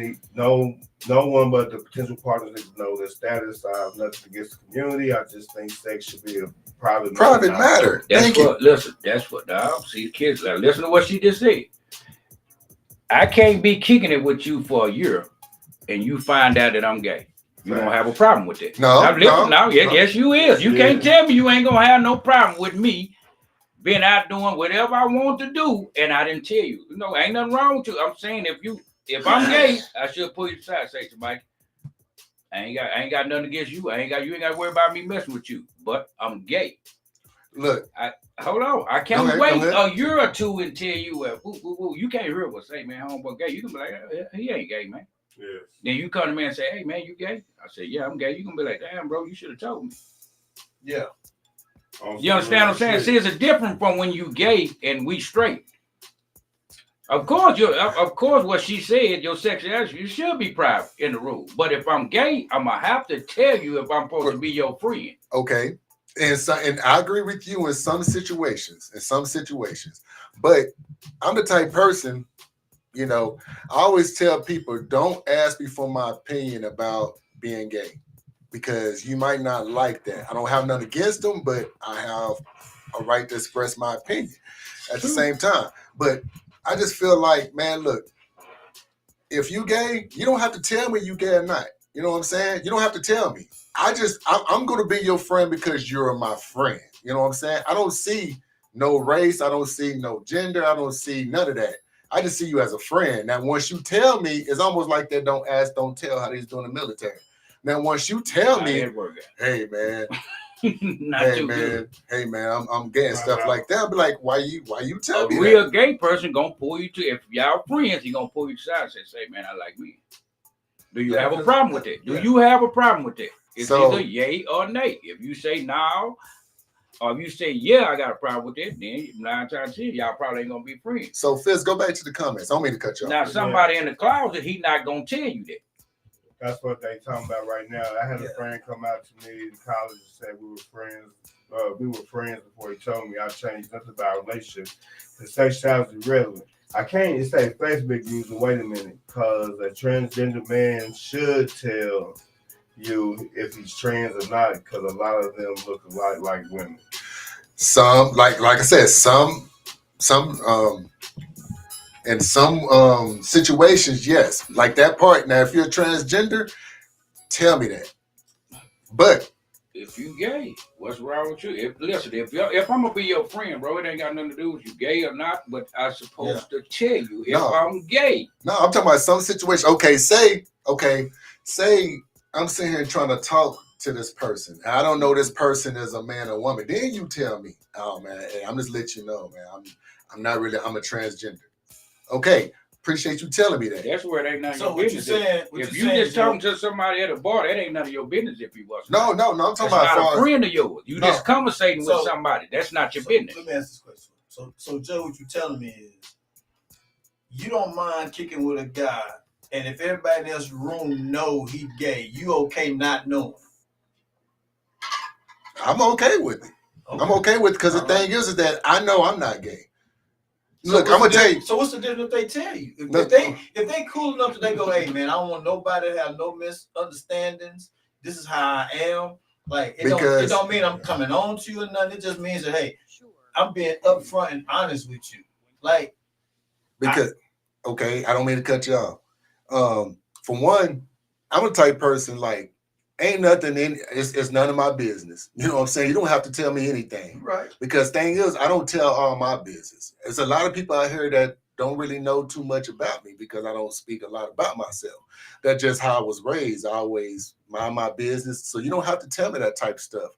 but the potential partners need to know their status. I have nothing against the community. I just think sex should be a private matter. That's what dog. See, kids, listen to what she just said. I can't be kicking it with you for a year, and you find out that I'm gay. You don't have a problem with that. Yes, you is. You can't tell me you ain't gonna have no problem with me being out doing whatever I want to do, and I didn't tell you. Ain't nothing wrong with you. I'm saying if I'm gay, I should pull you aside, say to Mike, I ain't got nothing against you. You ain't got to worry about me messing with you. But I'm gay. Look, hold on. I can't wait a year or two and tell you, you can't hear what say, man, homeboy gay. You can be like, he ain't gay, man. Yes. Then you come to me and say, hey, man, you gay? I say, yeah, I'm gay. You can be like, damn, bro, you should have told me. Yeah. You understand what I'm saying? See, it's a different from when you gay and we straight. Of course, what she said, your sexuality, you should be private in the rule. But if I'm gay, I'm gonna have to tell you if I'm supposed to be your friend. Okay, and I agree with you in some situations. But I'm the type person, I always tell people, don't ask me for my opinion about being gay. because you might not like that. I don't have nothing against them, but I have a right to express my opinion at the same time. But I just feel like, man, look, if you gay, you don't have to tell me you gay or not. You know what I'm saying? You don't have to tell me. I'm going to be your friend because you're my friend. You know what I'm saying? I don't see no race. I don't see no gender. I don't see none of that. I just see you as a friend. Now, once you tell me, it's almost like that don't ask, don't tell how they doing in the military. Now, once you tell me, hey, man, hey, man, I'm gay and stuff like that, I'll be like, why you tell me that? A real gay person going to pull you to, if y'all friends, he going to pull you to the side and say, man, I like me. Do you have a problem with it? Do you have a problem with it? It's either yay or nay. If you say no, or if you say, yeah, I got a problem with it, then 9 times 10, y'all probably ain't going to be friends. So, Fizz, go back to the comments. I don't mean to cut you off. Now, somebody in the closet, he not going to tell you that. That's what they talking about right now. I had a friend come out to me in college and say we were friends. We were friends before he told me I changed nothing about our relationship. The sexuality is irrelevant. I can't say Facebook user, wait a minute, because a transgender man should tell you if he's trans or not, because a lot of them look a lot like women. Some, like I said, some in some situations, yes. Like that part. Now, if you're transgender, tell me that. But if you gay, what's wrong with you? If I'm gonna be your friend, bro, it ain't got nothing to do with you gay or not. But I'm supposed to tell you if I'm gay. No, I'm talking about some situation. Okay, say I'm sitting here trying to talk to this person. I don't know this person is a man or woman. Then you tell me, oh man, hey, I'm just letting you know, man. I'm not really. I'm a transgender. Okay, appreciate you telling me that. That's where it ain't none of your business. If you just talking to somebody at a bar, that ain't none of your business. If you was no, I'm talking about not a friend of yours. You just conversating with somebody. That's not your business. Let me ask this question. So Joe, what you telling me is you don't mind kicking with a guy, and if everybody else in the room know he gay, you okay not knowing? I'm okay with it. Okay. I'm okay with it because the thing is that I know I'm not gay. So look, I'm gonna tell you. So what's the difference if they tell you? If they cool enough that they go, hey man, I don't want nobody to have no misunderstandings. This is how I am. Like it don't mean I'm coming on to you or nothing. It just means that hey, I'm being upfront and honest with you. Like because okay, I don't mean to cut you off. For one, I'm a type person like ain't nothing in it's none of my business. You know what I'm saying? You don't have to tell me anything. Right. Because thing is, I don't tell all my business. There's a lot of people out here that don't really know too much about me because I don't speak a lot about myself. That's just how I was raised. I always mind my business. So you don't have to tell me that type of stuff.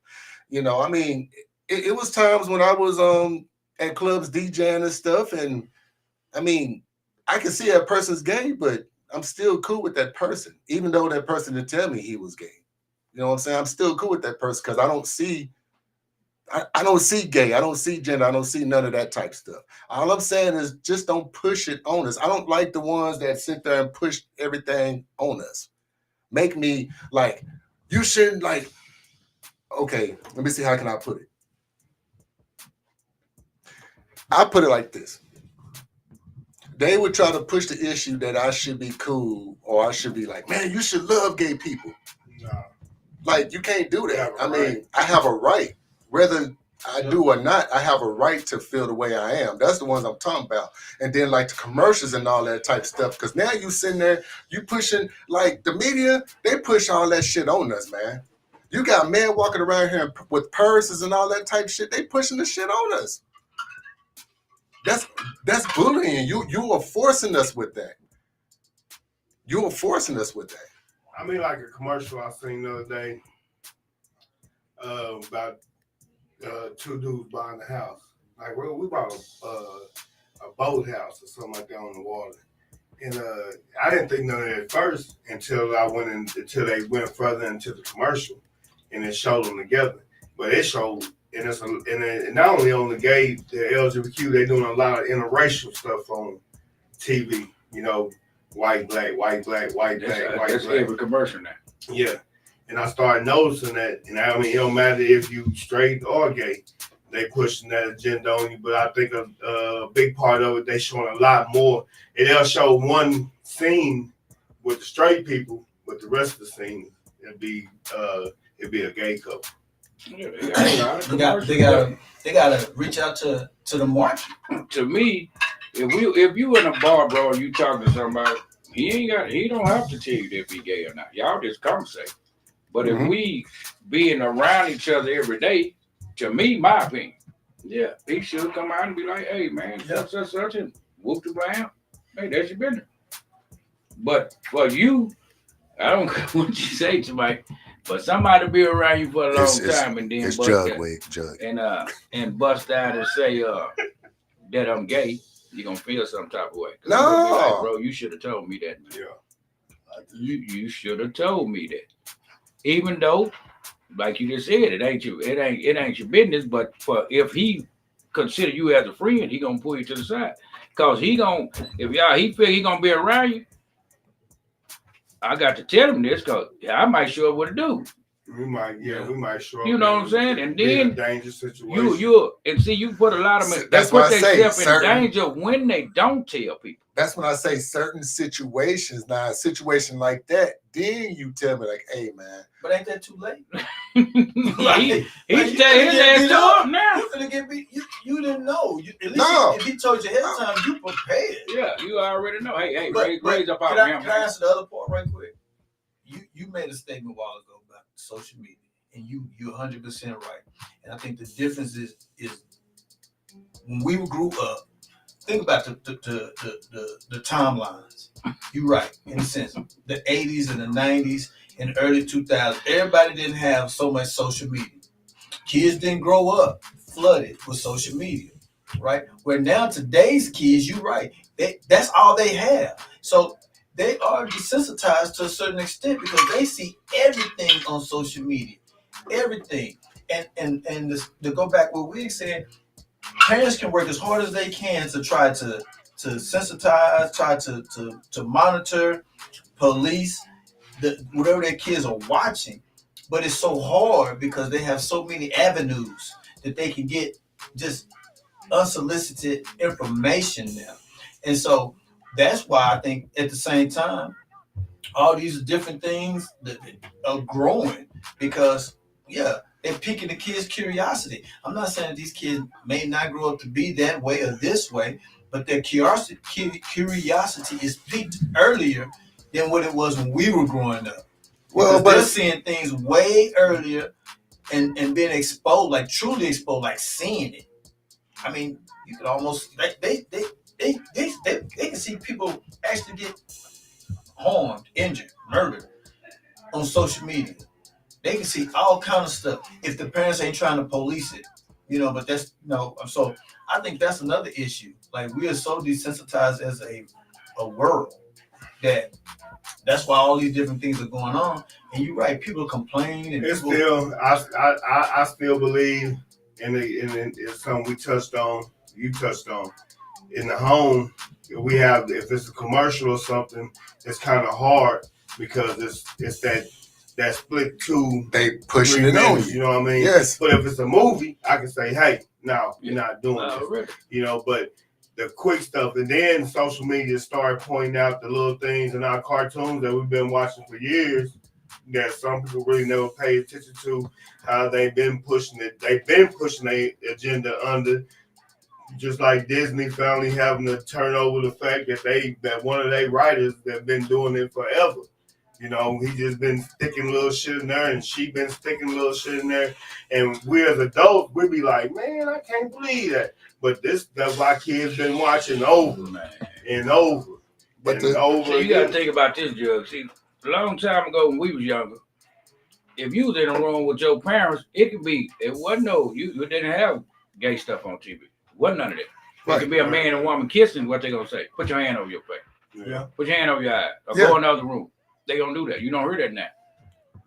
You know, I mean, it was times when I was at clubs DJing and stuff. And I mean, I can see that person's gay, but I'm still cool with that person, even though that person didn't tell me he was gay. You know what I'm saying? I'm still cool with that person because I don't see gay. I don't see gender. I don't see none of that type stuff. All I'm saying is just don't push it on us. I don't like the ones that sit there and push everything on us. Make me like, you shouldn't like, okay, let me see, how can I put it? I put it like this. They would try to push the issue that I should be cool or I should be like, man, you should love gay people. No. Like, you can't do that. I mean, I have a right. Whether I do or not, I have a right to feel the way I am. That's the ones I'm talking about. And then, like, the commercials and all that type of stuff. Because now you sitting there, you pushing, like, the media, they push all that shit on us, man. You got men walking around here with purses and all that type of shit. They pushing the shit on us. That's bullying. You are forcing us with that. You are forcing us with that. I mean, like a commercial I seen the other day about two dudes buying a house. Like we bought a boat house or something like that on the water, and I didn't think none of that at first until until they went further into the commercial, and it showed them together. But it showed, and and not only on the gay, the LGBTQ, they doing a lot of interracial stuff on TV. You know. White, black, white, black, white, black, white, that's black. every commercial now. Yeah. And I started noticing that, and I mean, it don't matter if you straight or gay, they pushing that agenda on you. But I think a big part of it, they showing a lot more. And they'll show one scene with the straight people, but the rest of the scene it'd be a gay couple. Yeah, they they gotta reach out to the market. To me, if you in a bar, bro, and you talk to somebody, he don't have to tell you if he gay or not. Y'all just conversate. But if we being around each other every day, to me, my opinion, yeah, he should come out and be like, hey man, such and whoop the blam. Hey, that's your business. But for you, I don't care what you say to me, but somebody be around you for a long time and then bust out and say that I'm gay, you're gonna feel some type of way. No, like, bro, you should have told me that. Man. Yeah, you should have told me that. Even though, like you just said, it ain't your business. But if he consider you as a friend, he gonna pull you to the side. Cause he feel he gonna be around you. I got to tell him this because I might show up with a dude. we might show up. You know what I'm saying? And then a dangerous situation. You put a lot of them. That's put what I say. themselves in danger when they don't tell people. That's when I say certain situations. Now, a situation like that, then you tell me like, "Hey, man." But ain't that too late? He's telling his ass up now. You're gonna get beat. You didn't know. At least No. if he told you ahead of time, you prepared. Yeah, you already know. Hey, But raise up can our I answer the other part right quick? You made a statement a while ago about social media, and you're 100% right. And I think the difference is when we grew up. Think about the timelines. You're right, in a sense. The 80s and the 90s and the early 2000s, everybody didn't have so much social media. Kids didn't grow up flooded with social media, right? Where now today's kids, you're right, that's all they have. So they are desensitized to a certain extent because they see everything on social media, everything. And to go back what we said, parents can work as hard as they can to try to sensitize, try to monitor, police whatever their kids are watching. But it's so hard because they have so many avenues that they can get just unsolicited information now. And so that's why I think at the same time, all these different things that are growing because, they're piquing the kids' curiosity. I'm not saying that these kids may not grow up to be that way or this way, but their curiosity is piqued earlier than what it was when we were growing up. Well, but they're seeing things way earlier and being exposed, like truly exposed, like seeing it. I mean, you could almost they can see people actually get harmed, injured, murdered on social media. They can see all kind of stuff if the parents ain't trying to police it, but that's so I think that's another issue. Like we are so desensitized as a world that's why all these different things are going on. And you're right, people complain and I still believe in something we touched on, you touched on. In the home, if it's a commercial or something, it's kind of hard because it's that split two. They pushing it on you. You know what I mean? Yes. But if it's a movie, I can say, hey, no, you're not doing this. Really. But the quick stuff, and then social media started pointing out the little things in our cartoons that we've been watching for years that some people really never pay attention to, how they've been pushing it. They've been pushing their agenda under. Just like Disney finally having to turn over the fact that one of their writers that been doing it forever. He just been sticking little shit in there, and she been sticking little shit in there. And we as adults, we be like, man, I can't believe that. But that's why kids been watching over and over. So you got to think about this, Jug. See, a long time ago when we was younger, if you was in a room with your parents, it wasn't you didn't have gay stuff on TV. Wasn't none of that. Right. It could be a man and woman kissing. What they gonna say? Put your hand over your face. Yeah. Put your hand over your eye. Or go in the other room. They gonna do that. You don't hear that now.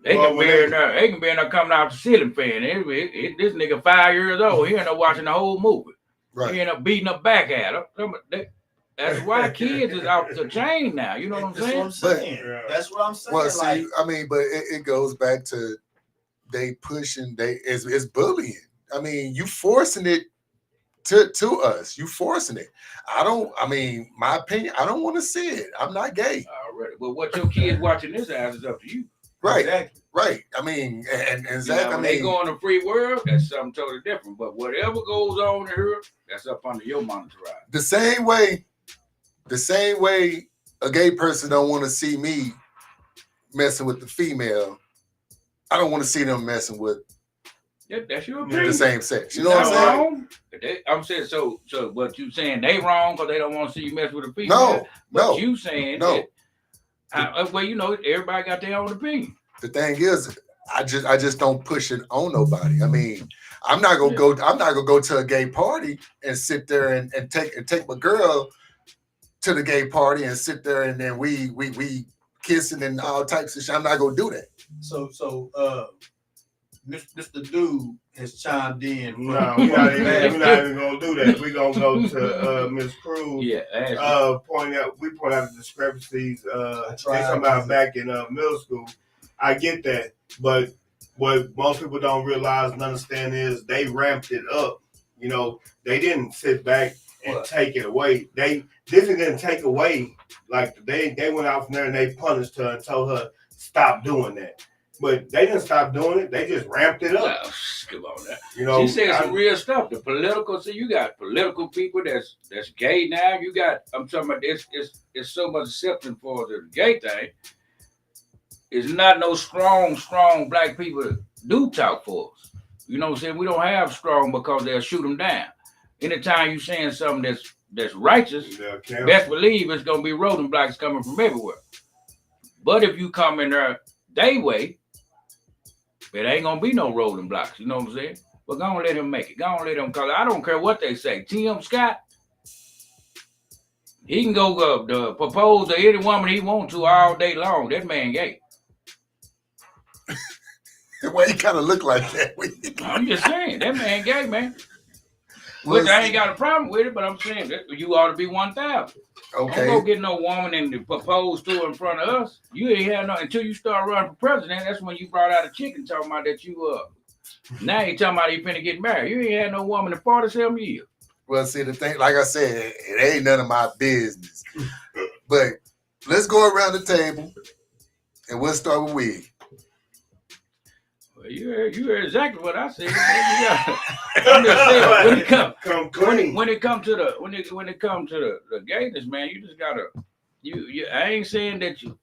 They can be in there coming out the ceiling fan. This nigga 5 years old. He end up watching the whole movie. Right. He end up beating up back at him. That's why kids is out the chain now. You know what I'm saying? That's what I'm saying. Well, see, I mean, but it goes back to they pushing. It's bullying. I mean, you forcing it to us. You forcing it. My opinion, I don't want to see it. I'm not gay. Already. But what your kids watching this as is up to you. Right. Exactly. Right. I mean, and You Zach, know, I when they mean, go in the free world, that's something totally different. But whatever goes on here, that's up under your monitor. the same way a gay person don't want to see me messing with the female, I don't want to see them messing with That's your the opinion. same sex. You You're know what I'm not saying? wrong. I'm saying so. What you saying? They wrong because they don't want to see you mess with a female. No, You saying no. that, well, you know, everybody got their own opinion. The thing is, I just don't push it on nobody. I mean, I'm not gonna go to a gay party and sit there and take my girl to the gay party and sit there and then we kissing and all types of shit. I'm not gonna do that. So Mr. Dude has chimed in. No, we're not even gonna do that. We're gonna go to Miss Cruz. Yeah. Point out the discrepancies. They come out back in middle school. I get that, but what most people don't realize and understand is they ramped it up. You know, they didn't sit back and take it away. Disney didn't take away. Like they went out from there and they punished her and told her stop doing that. But they didn't stop doing it. They just ramped it up. Well, come on now. You know, she said some real stuff. The political, so you got political people that's gay now. You got, I'm talking about it's so much acceptance for the gay thing. It's not no strong black people do talk for us. You know what I'm saying? We don't have strong because they'll shoot them down. Anytime you saying something that's righteous, best believe it's gonna be rodent blacks coming from everywhere. But if you come in there they way, it ain't gonna be no rolling blocks, you know what I'm saying? But go on, let him make it. Go on, let him, cause I don't care what they say. Tim Scott, he can go to propose to any woman he wants to all day long. That man gay. Why you kind of look like that? I'm just saying, that man gay, man. Which I ain't got a problem with it, but I'm saying that you ought to be 1,000. Okay. Don't go get no woman and propose to her in front of us. You ain't had no until you start running for president. That's when you brought out a chicken talking about that you now you talking about you finna get married. You ain't had no woman in 47 years. Well, see the thing, like I said, it ain't none of my business. But let's go around the table and we'll start with Wig. Well, you heard exactly what I said. I'm just saying when it comes to the gayness, man, you just gotta I ain't saying that you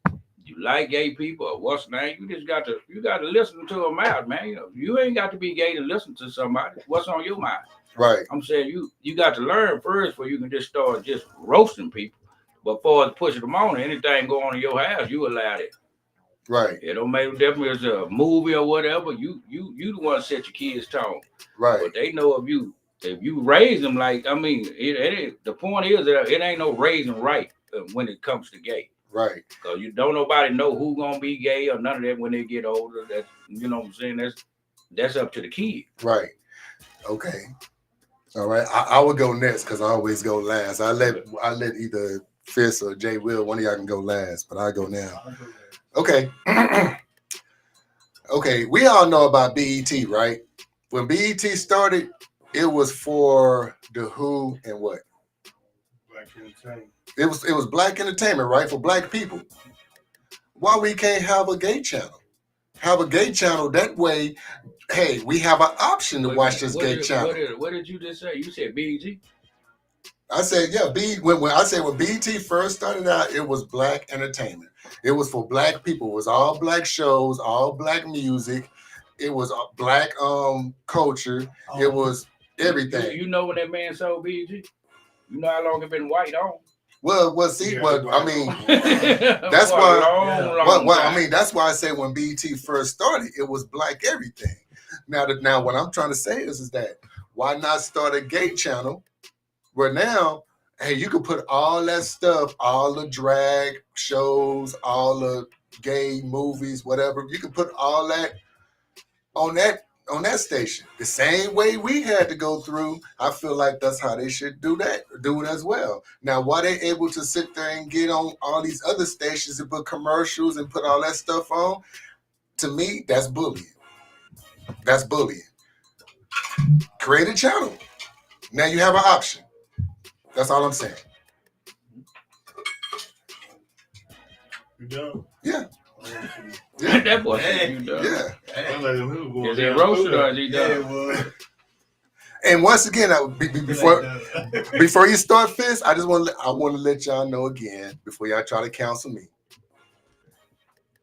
like gay people or what's name. You just got to listen to them out, man. You know, you ain't got to be gay to listen to somebody. What's on your mind? Right. I'm saying you got to learn first before you can just start just roasting people. But before pushing them on, anything go on in your house, you allow it. Right. It don't make a difference if it's a movie or whatever. You the one to set your kids' tone. Right. But they know if you raise them like, I mean, the point is that it ain't no raising right when it comes to gay. Right. Because you don't nobody know who gonna be gay or none of that when they get older. That's, you know what I'm saying? That's up to the kid. Right. Okay. All right. I will go next because I always go last. I let either Fist or Jay Will, one of y'all can go last, but I go now. Okay. Okay. We all know about BET, right? When BET started, it was for the who and what? Black entertainment. It was black entertainment, right? For black people. Why we can't have a gay channel? Have a gay channel that way. Hey, we have an option to watch this gay channel. What did you just say? You said BET? I said, yeah, when BET first started out, it was black entertainment. It was for black people. It was all black shows, all black music. It was black culture. It was everything. You know when that man sold BET? You know how long it been white on? Well, see, I mean, that's why. I mean, that's why I say when BET first started, it was black everything. Now, what I'm trying to say is that why not start a gay channel where now, hey, you can put all that stuff, all the drag shows, all the gay movies, whatever. You can put all that on that station. The same way we had to go through, I feel like that's how they should do it as well. Now, why they able to sit there and get on all these other stations and put commercials and put all that stuff on, to me, that's bullying. That's bullying. Create a channel. Now you have an option. That's all I'm saying. You done? Yeah. Yeah. That boy said you done. Yeah. I let him who go Is he down roasted through or that. is he Yeah, it done? was. And once again, before Like, before you start Fist, I want to let y'all know again before y'all try to counsel me.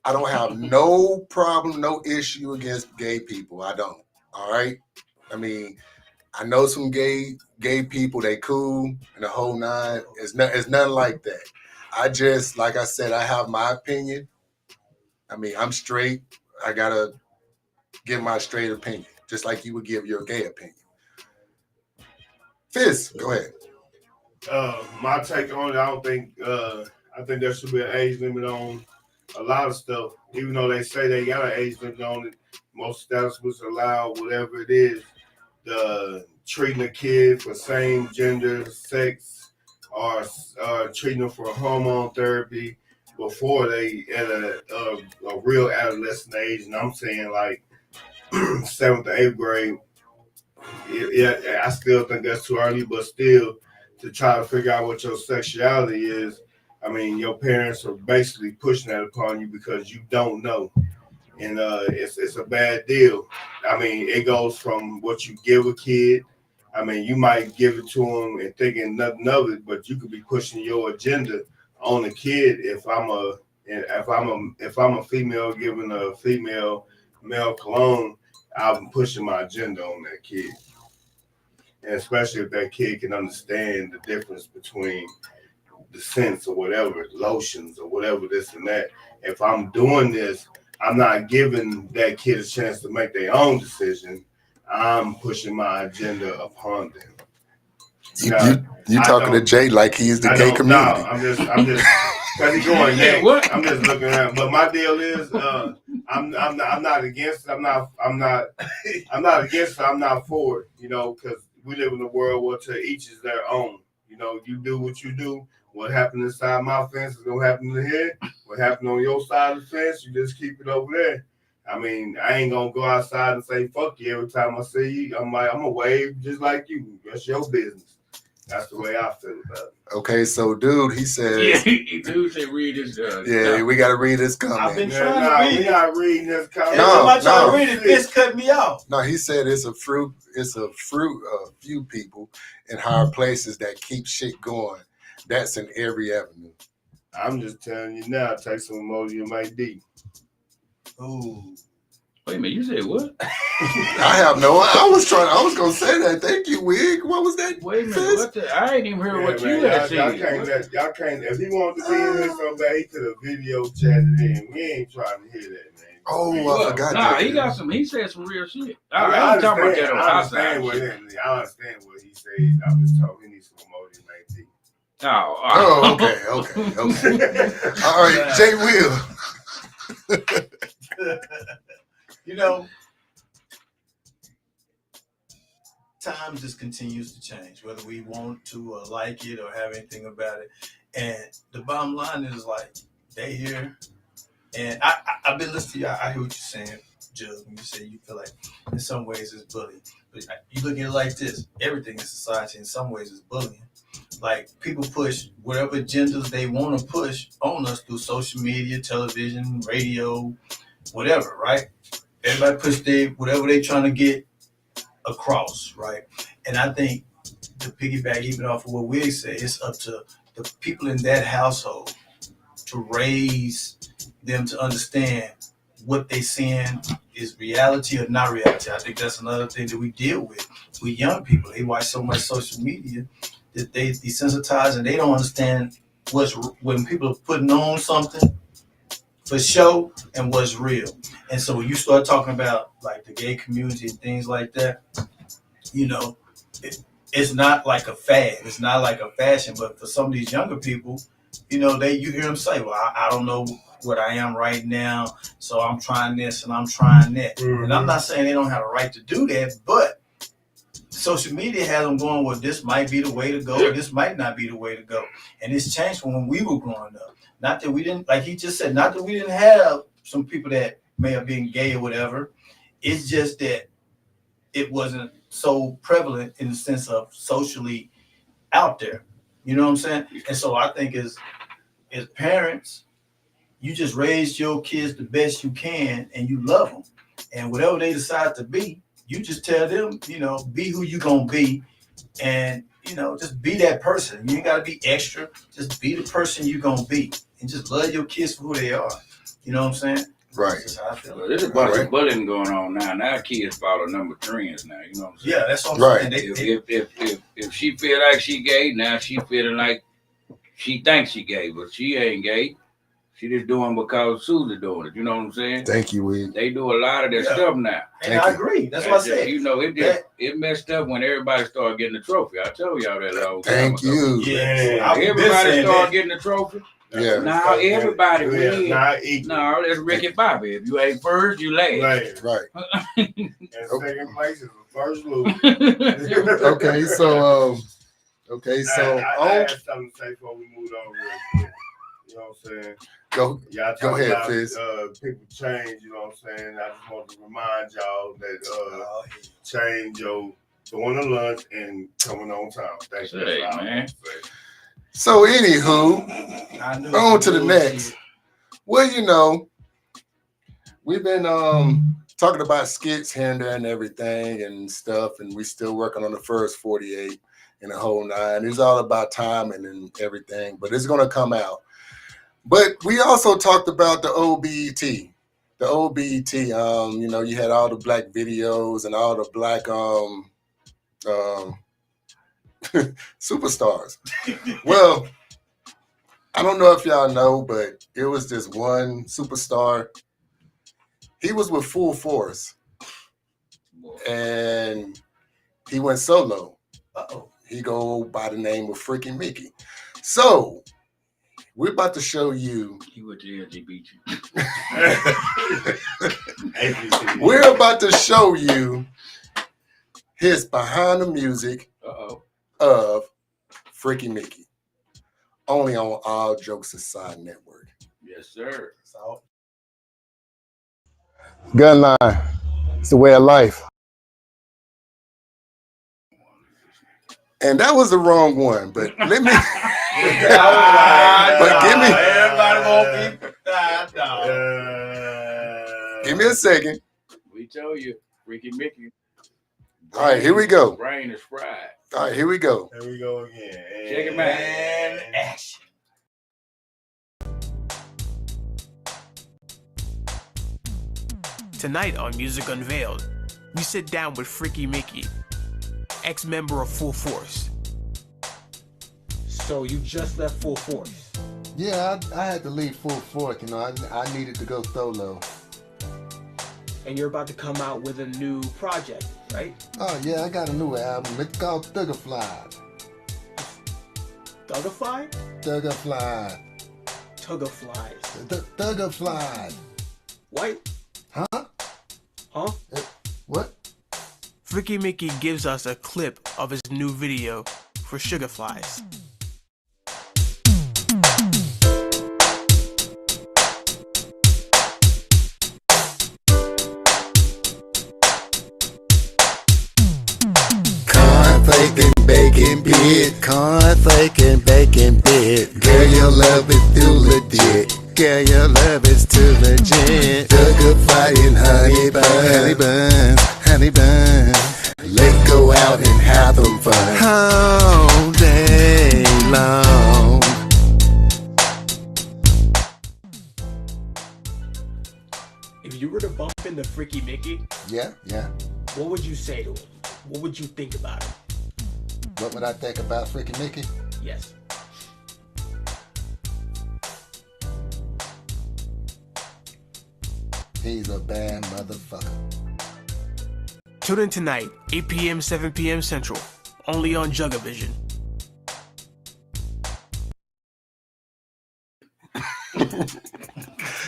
I don't have no problem, no issue against gay people. I don't. All right. I mean, I know some gay people. They cool and the whole nine. It's nothing like that. I just, like I said, I have my opinion. I mean, I'm straight. I gotta give my straight opinion, just like you would give your gay opinion. Fizz, go ahead. My take on it, I think there should be an age limit on a lot of stuff. Even though they say they got an age limit on it, most establishments allow whatever it is. The treating a kid for same gender, sex, or treating them for hormone therapy before they at a real adolescent age. And I'm saying like 7th or 8th grade. Yeah, I still think that's too early, but still to try to figure out what your sexuality is. I mean, your parents are basically pushing that upon you because you don't know, and it's a bad deal. I mean, it goes from what you give a kid. I mean, you might give it to them and thinking nothing of it, but you could be pushing your agenda on a kid. If I'm a female giving a female male cologne, I'm pushing my agenda on that kid. And especially if that kid can understand the difference between the scents or whatever, lotions or whatever, this and that. If I'm doing this, I'm not giving that kid a chance to make their own decision. I'm pushing my agenda upon them. You talking to Jay like he's the gay community. No, I'm just because he's going next. What? I'm just looking at. But my deal is, I'm not against it. I'm not against it. I'm not for it. You know, because we live in a world where to each is their own. You know, you do what you do. What happened inside my fence is gonna happen in here. What happened on your side of the fence, you just keep it over there. I mean, I ain't gonna go outside and say fuck you every time I see you. I'm gonna wave just like you. That's your business. That's the way I feel about it. Okay, so dude, he says. Yeah, dude said read this. Yeah, we gotta read this comment. I've been trying to read it. We're not reading this comment. No, I'm trying to read it. This cut me off. No, he said it's a fruit of few people in higher places that keep shit going. That's in every avenue. I'm just telling you now, take some emoji in my D. Ooh. Wait a minute, you said what? I have no. I was gonna say that. Thank you, Wig. What was that? Wait a minute. I ain't even heard what you had said. Y'all can't. If he wanted to be in here so bad, he could have video chatted in. We ain't trying to hear that, man. Oh, I forgot. Nah, he got some. He said some real shit. I ain't talking about that on outside. I understand what he said. I'm just talking. He needs some emoji in my D. Oh, okay. All right, Jay Will. You know, time just continues to change, whether we want to or like it or have anything about it. And the bottom line is like, they here. And I've been listening to you. I hear what you're saying, Jug, when you say you feel like in some ways it's bullying. But you look at it like this. Everything in society in some ways is bullying. Like, people push whatever agendas they want to push on us through social media, television, radio, whatever, right? Everybody push whatever they trying to get across, right? And I think, to piggyback even off of what we say, it's up to the people in that household to raise them to understand what they saying is reality or not reality. I think that's another thing that we deal with young people. They watch so much social media that they desensitize and they don't understand when people are putting on something for show and what's real. And so when you start talking about like the gay community and things like that, you know, it's not like a fad. It's not like a fashion. But for some of these younger people, you know, you hear them say, well, I don't know what I am right now, so I'm trying this and I'm trying that. Mm-hmm. And I'm not saying they don't have a right to do that, but social media has them going, well, this might be the way to go, or this might not be the way to go. And it's changed from when we were growing up. Not that we didn't, like he just said, not that we didn't have some people that may have been gay or whatever. It's just that it wasn't so prevalent in the sense of socially out there. You know what I'm saying? And so I think as parents, You just raised your kids the best you can, and you love them. And whatever they decide to be, you just tell them, be who you gonna be, and just be that person. You ain't gotta be extra. Just be the person you gonna be, and just love your kids for who they are. You know what I'm saying? Right. That's how I feel. Well, there's a bunch of bullying going on now. Now kids follow number trends now. You know what I'm saying? Yeah, that's what I'm saying. If she feel like she gay, now she feeling like she thinks she gay, but she ain't gay. She just doing because Susie doing it. You know what I'm saying? Thank you, Weed. They do a lot of that stuff now. And I agree. That's what I said. It messed up when everybody started getting the trophy. I told y'all that long time Thank you. Yeah. Everybody started getting the trophy. Yeah. Now everybody wins. No, No, that's Ricky Bobby. If you ain't first, you last. Right. And second place is the first loser. Okay, so I had something to say before we moved on real quick. You know what I'm saying? Go ahead, about, Fizz. People change, you know what I'm saying? I just want to remind y'all that change your going to lunch and coming on time. Thank you. Hey, man. So anywho, on to the next. Well, we've been talking about skits here and there and everything and stuff, and we still working on the first 48 and the whole 9. It's all about timing and everything, but it's gonna come out. But we also talked about the OBET. The OBET, you had all the black videos and all the black superstars. Well, I don't know if y'all know, but it was this one superstar. He was with Full Force, and he went solo. He go by the name of Freaky Mickey. So we're about to show you. He went to LGBT. We're about to show you his behind the music of Freaky Mickey. Only on All Jokes Aside Network. Yes, sir. Gun line. It's the way of life. And that was the wrong one, but let me. But give me. Everybody won't be. Give me a second. We told you, Freaky Mickey. All right, here we go. Brain is fried. All right, here we go. Here we go again. Check it, man. Action. Tonight on Music Unveiled, we sit down with Freaky Mickey, ex-member of Full Force. So you just left Full Force? Yeah, I had to leave Full Force. I needed to go solo. And you're about to come out with a new project, right? Oh yeah, I got a new album. It's called Thuggerfly. Thuggerfly? Thuggerfly. Tuggerflies. Thuggerfly. What? Huh? Huh? What? Freaky Mickey gives us a clip of his new video for Sugarflies. Corn-flake bacon bit. Corn-flake bacon bit. Girl, your love is too legit. Girl, your love is too legit. Thuggerfly and honey bun. Honey bun. Honey bun. Let's go out and have some fun. All day long. If you were to bump into Freaky Mickey, Yeah. what would you say to him? What would you think about him? What would I think about Freaky Mickey? Yes. He's a bad motherfucker. Tune in tonight, 8 p.m., 7 p.m. Central, only on Juggavision.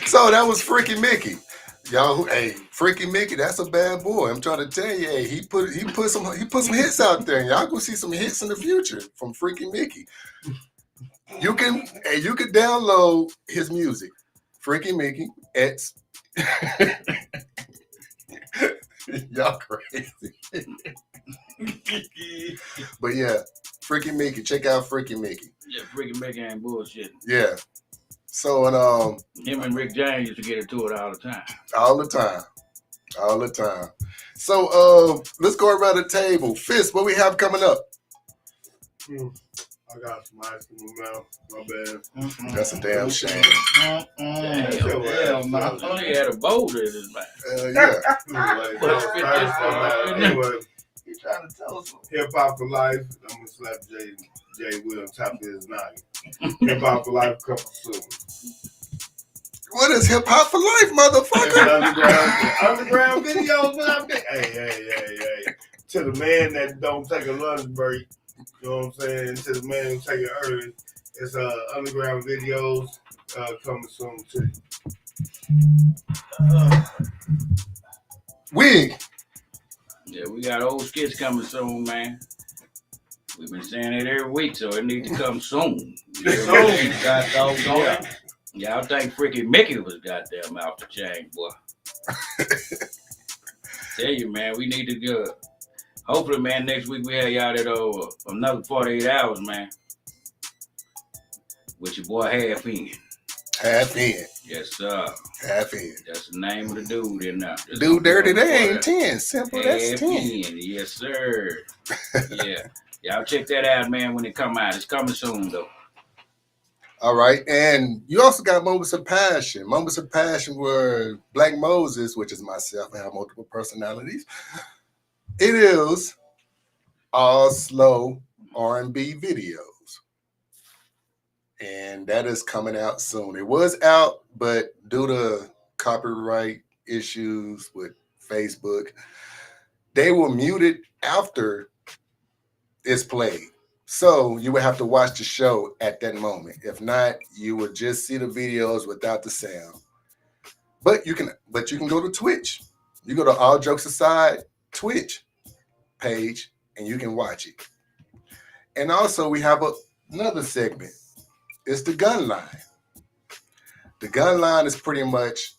So that was Freaky Mickey. Y'all, hey, Freaky Mickey, that's a bad boy. I'm trying to tell you, hey, he put some hits out there. And y'all gonna see some hits in the future from Freaky Mickey. You can download his music, Freaky Mickey. It's y'all crazy. But yeah, Freaky Mickey. Check out Freaky Mickey. Yeah, Freaky Mickey ain't bullshit. Yeah. So Him and Rick James used to get into it all the time. all the time. So let's go around the table. Fist, what we have coming up? I got some ice in my mouth. My bad. That's a damn shame. Damn, man. I only had a boulder in his mouth. Anyway, You trying to tell us? Hip Hop for Life. I'm gonna slap Jay Will on top of his noggin. Hip Hop for Life coming soon. What is hip hop for life, motherfucker? Underground videos, man. Hey. To the man that don't take a lunch break, you know what I'm saying? To the man who take it early, it's underground videos coming soon too. Wig. Yeah, we got old skits coming soon, man. We've been saying it every week, so it needs to come soon. Yeah, I think Freaky Mickey was goddamn out the chain, boy. Tell you, man, we need to go. Hopefully, man, next week we have y'all at another 48 hours, man. With your boy Half In. Half In. Yes, sir. Half In. That's the name of the dude in there. Dude dirty, they ain't 10. Simple, that's 10. In. Yes, sir. Yeah. Y'all check that out, man, when it come out. It's coming soon, though. All right. And you also got Moments of Passion. Moments of Passion were Black Moses, which is myself. I have multiple personalities. It is all slow R&B videos. And that is coming out soon. It was out, but due to copyright issues with Facebook, they were muted after it's played. So you would have to watch the show at that moment. If not, you would just see the videos without the sound. But you can go to Twitch. You go to All Jokes Aside Twitch page and you can watch it. And also we have another segment. It's the Gun Line. The Gun Line is pretty much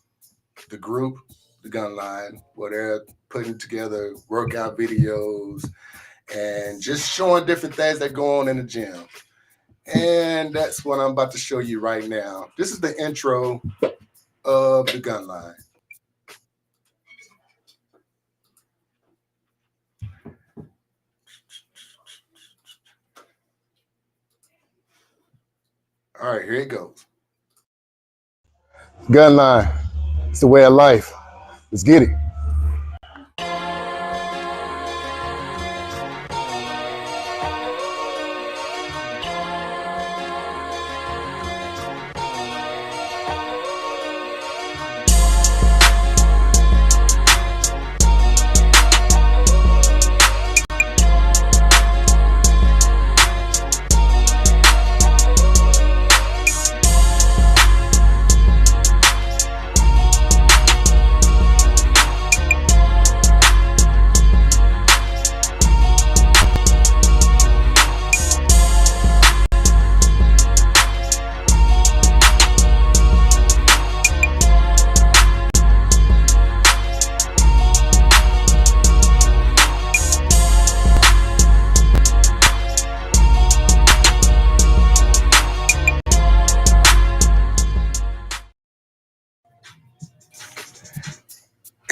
the group, the Gun Line, where they're putting together workout videos and just showing different things that go on in the gym. And that's what I'm about to show you right now. This is the intro of the Gun Line. All right, here it goes. Gun Line. It's the way of life. Let's get it.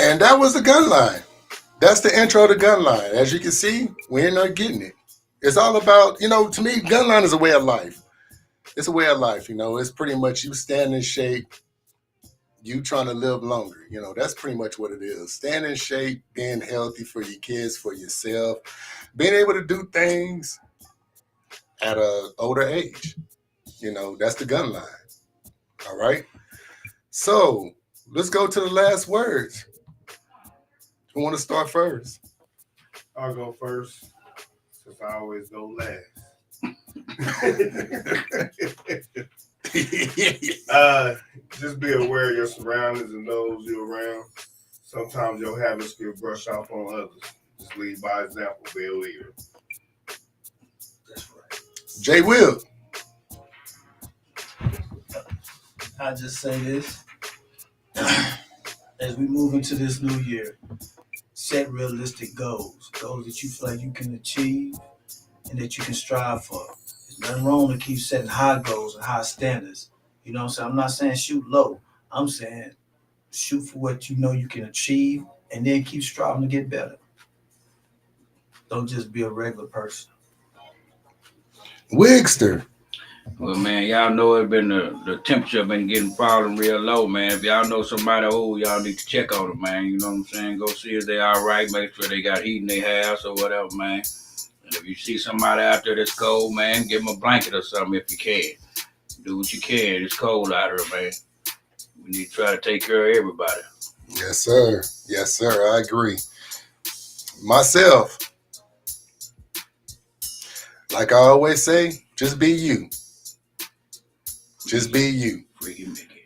And that was the Gun Line. That's the intro to Gun Line. As you can see, we're not getting it. It's all about, to me, Gun Line is a way of life. It's a way of life, It's pretty much you staying in shape, you trying to live longer. That's pretty much what it is. Staying in shape, being healthy for your kids, for yourself, being able to do things at an older age. That's the Gun Line. All right? So let's go to the last words. Who want to start first? I'll go first, since I always go last. Just be aware of your surroundings and those you're around. Sometimes your habits get brushed off on others. Just lead by example, be a leader. That's right. Jay Will. I just say this. As we move into this new year, set realistic goals that you feel like you can achieve and that you can strive for. There's nothing wrong to keep setting high goals and high standards, You know what I'm saying? I'm not saying shoot low. I'm saying shoot for what you know you can achieve and then keep striving to get better. Don't just be a regular person. Wigster. Well, man, y'all know it been the temperature been getting falling real low, man. If y'all know somebody old, y'all need to check on them, man. You know what I'm saying? Go see if they all right. Make sure they got heat in their house or whatever, man. And if you see somebody out there that's cold, man, give them a blanket or something if you can. Do what you can. It's cold out here, man. We need to try to take care of everybody. Yes, sir. Yes, sir. I agree. Myself, like I always say, just be you. Just be you. Freaky Mickey.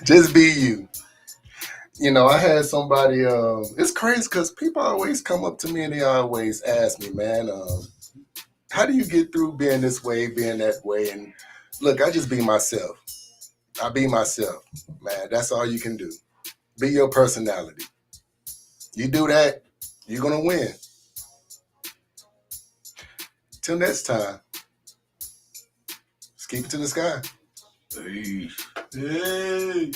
Just be you. You know, I had somebody, it's crazy because people always come up to me and they always ask me, man, how do you get through being this way, being that way? And look, I just be myself. I be myself, man. That's all you can do. Be your personality. You do that, you're going to win. Till next time, let's keep it to the sky. Peace. Hey.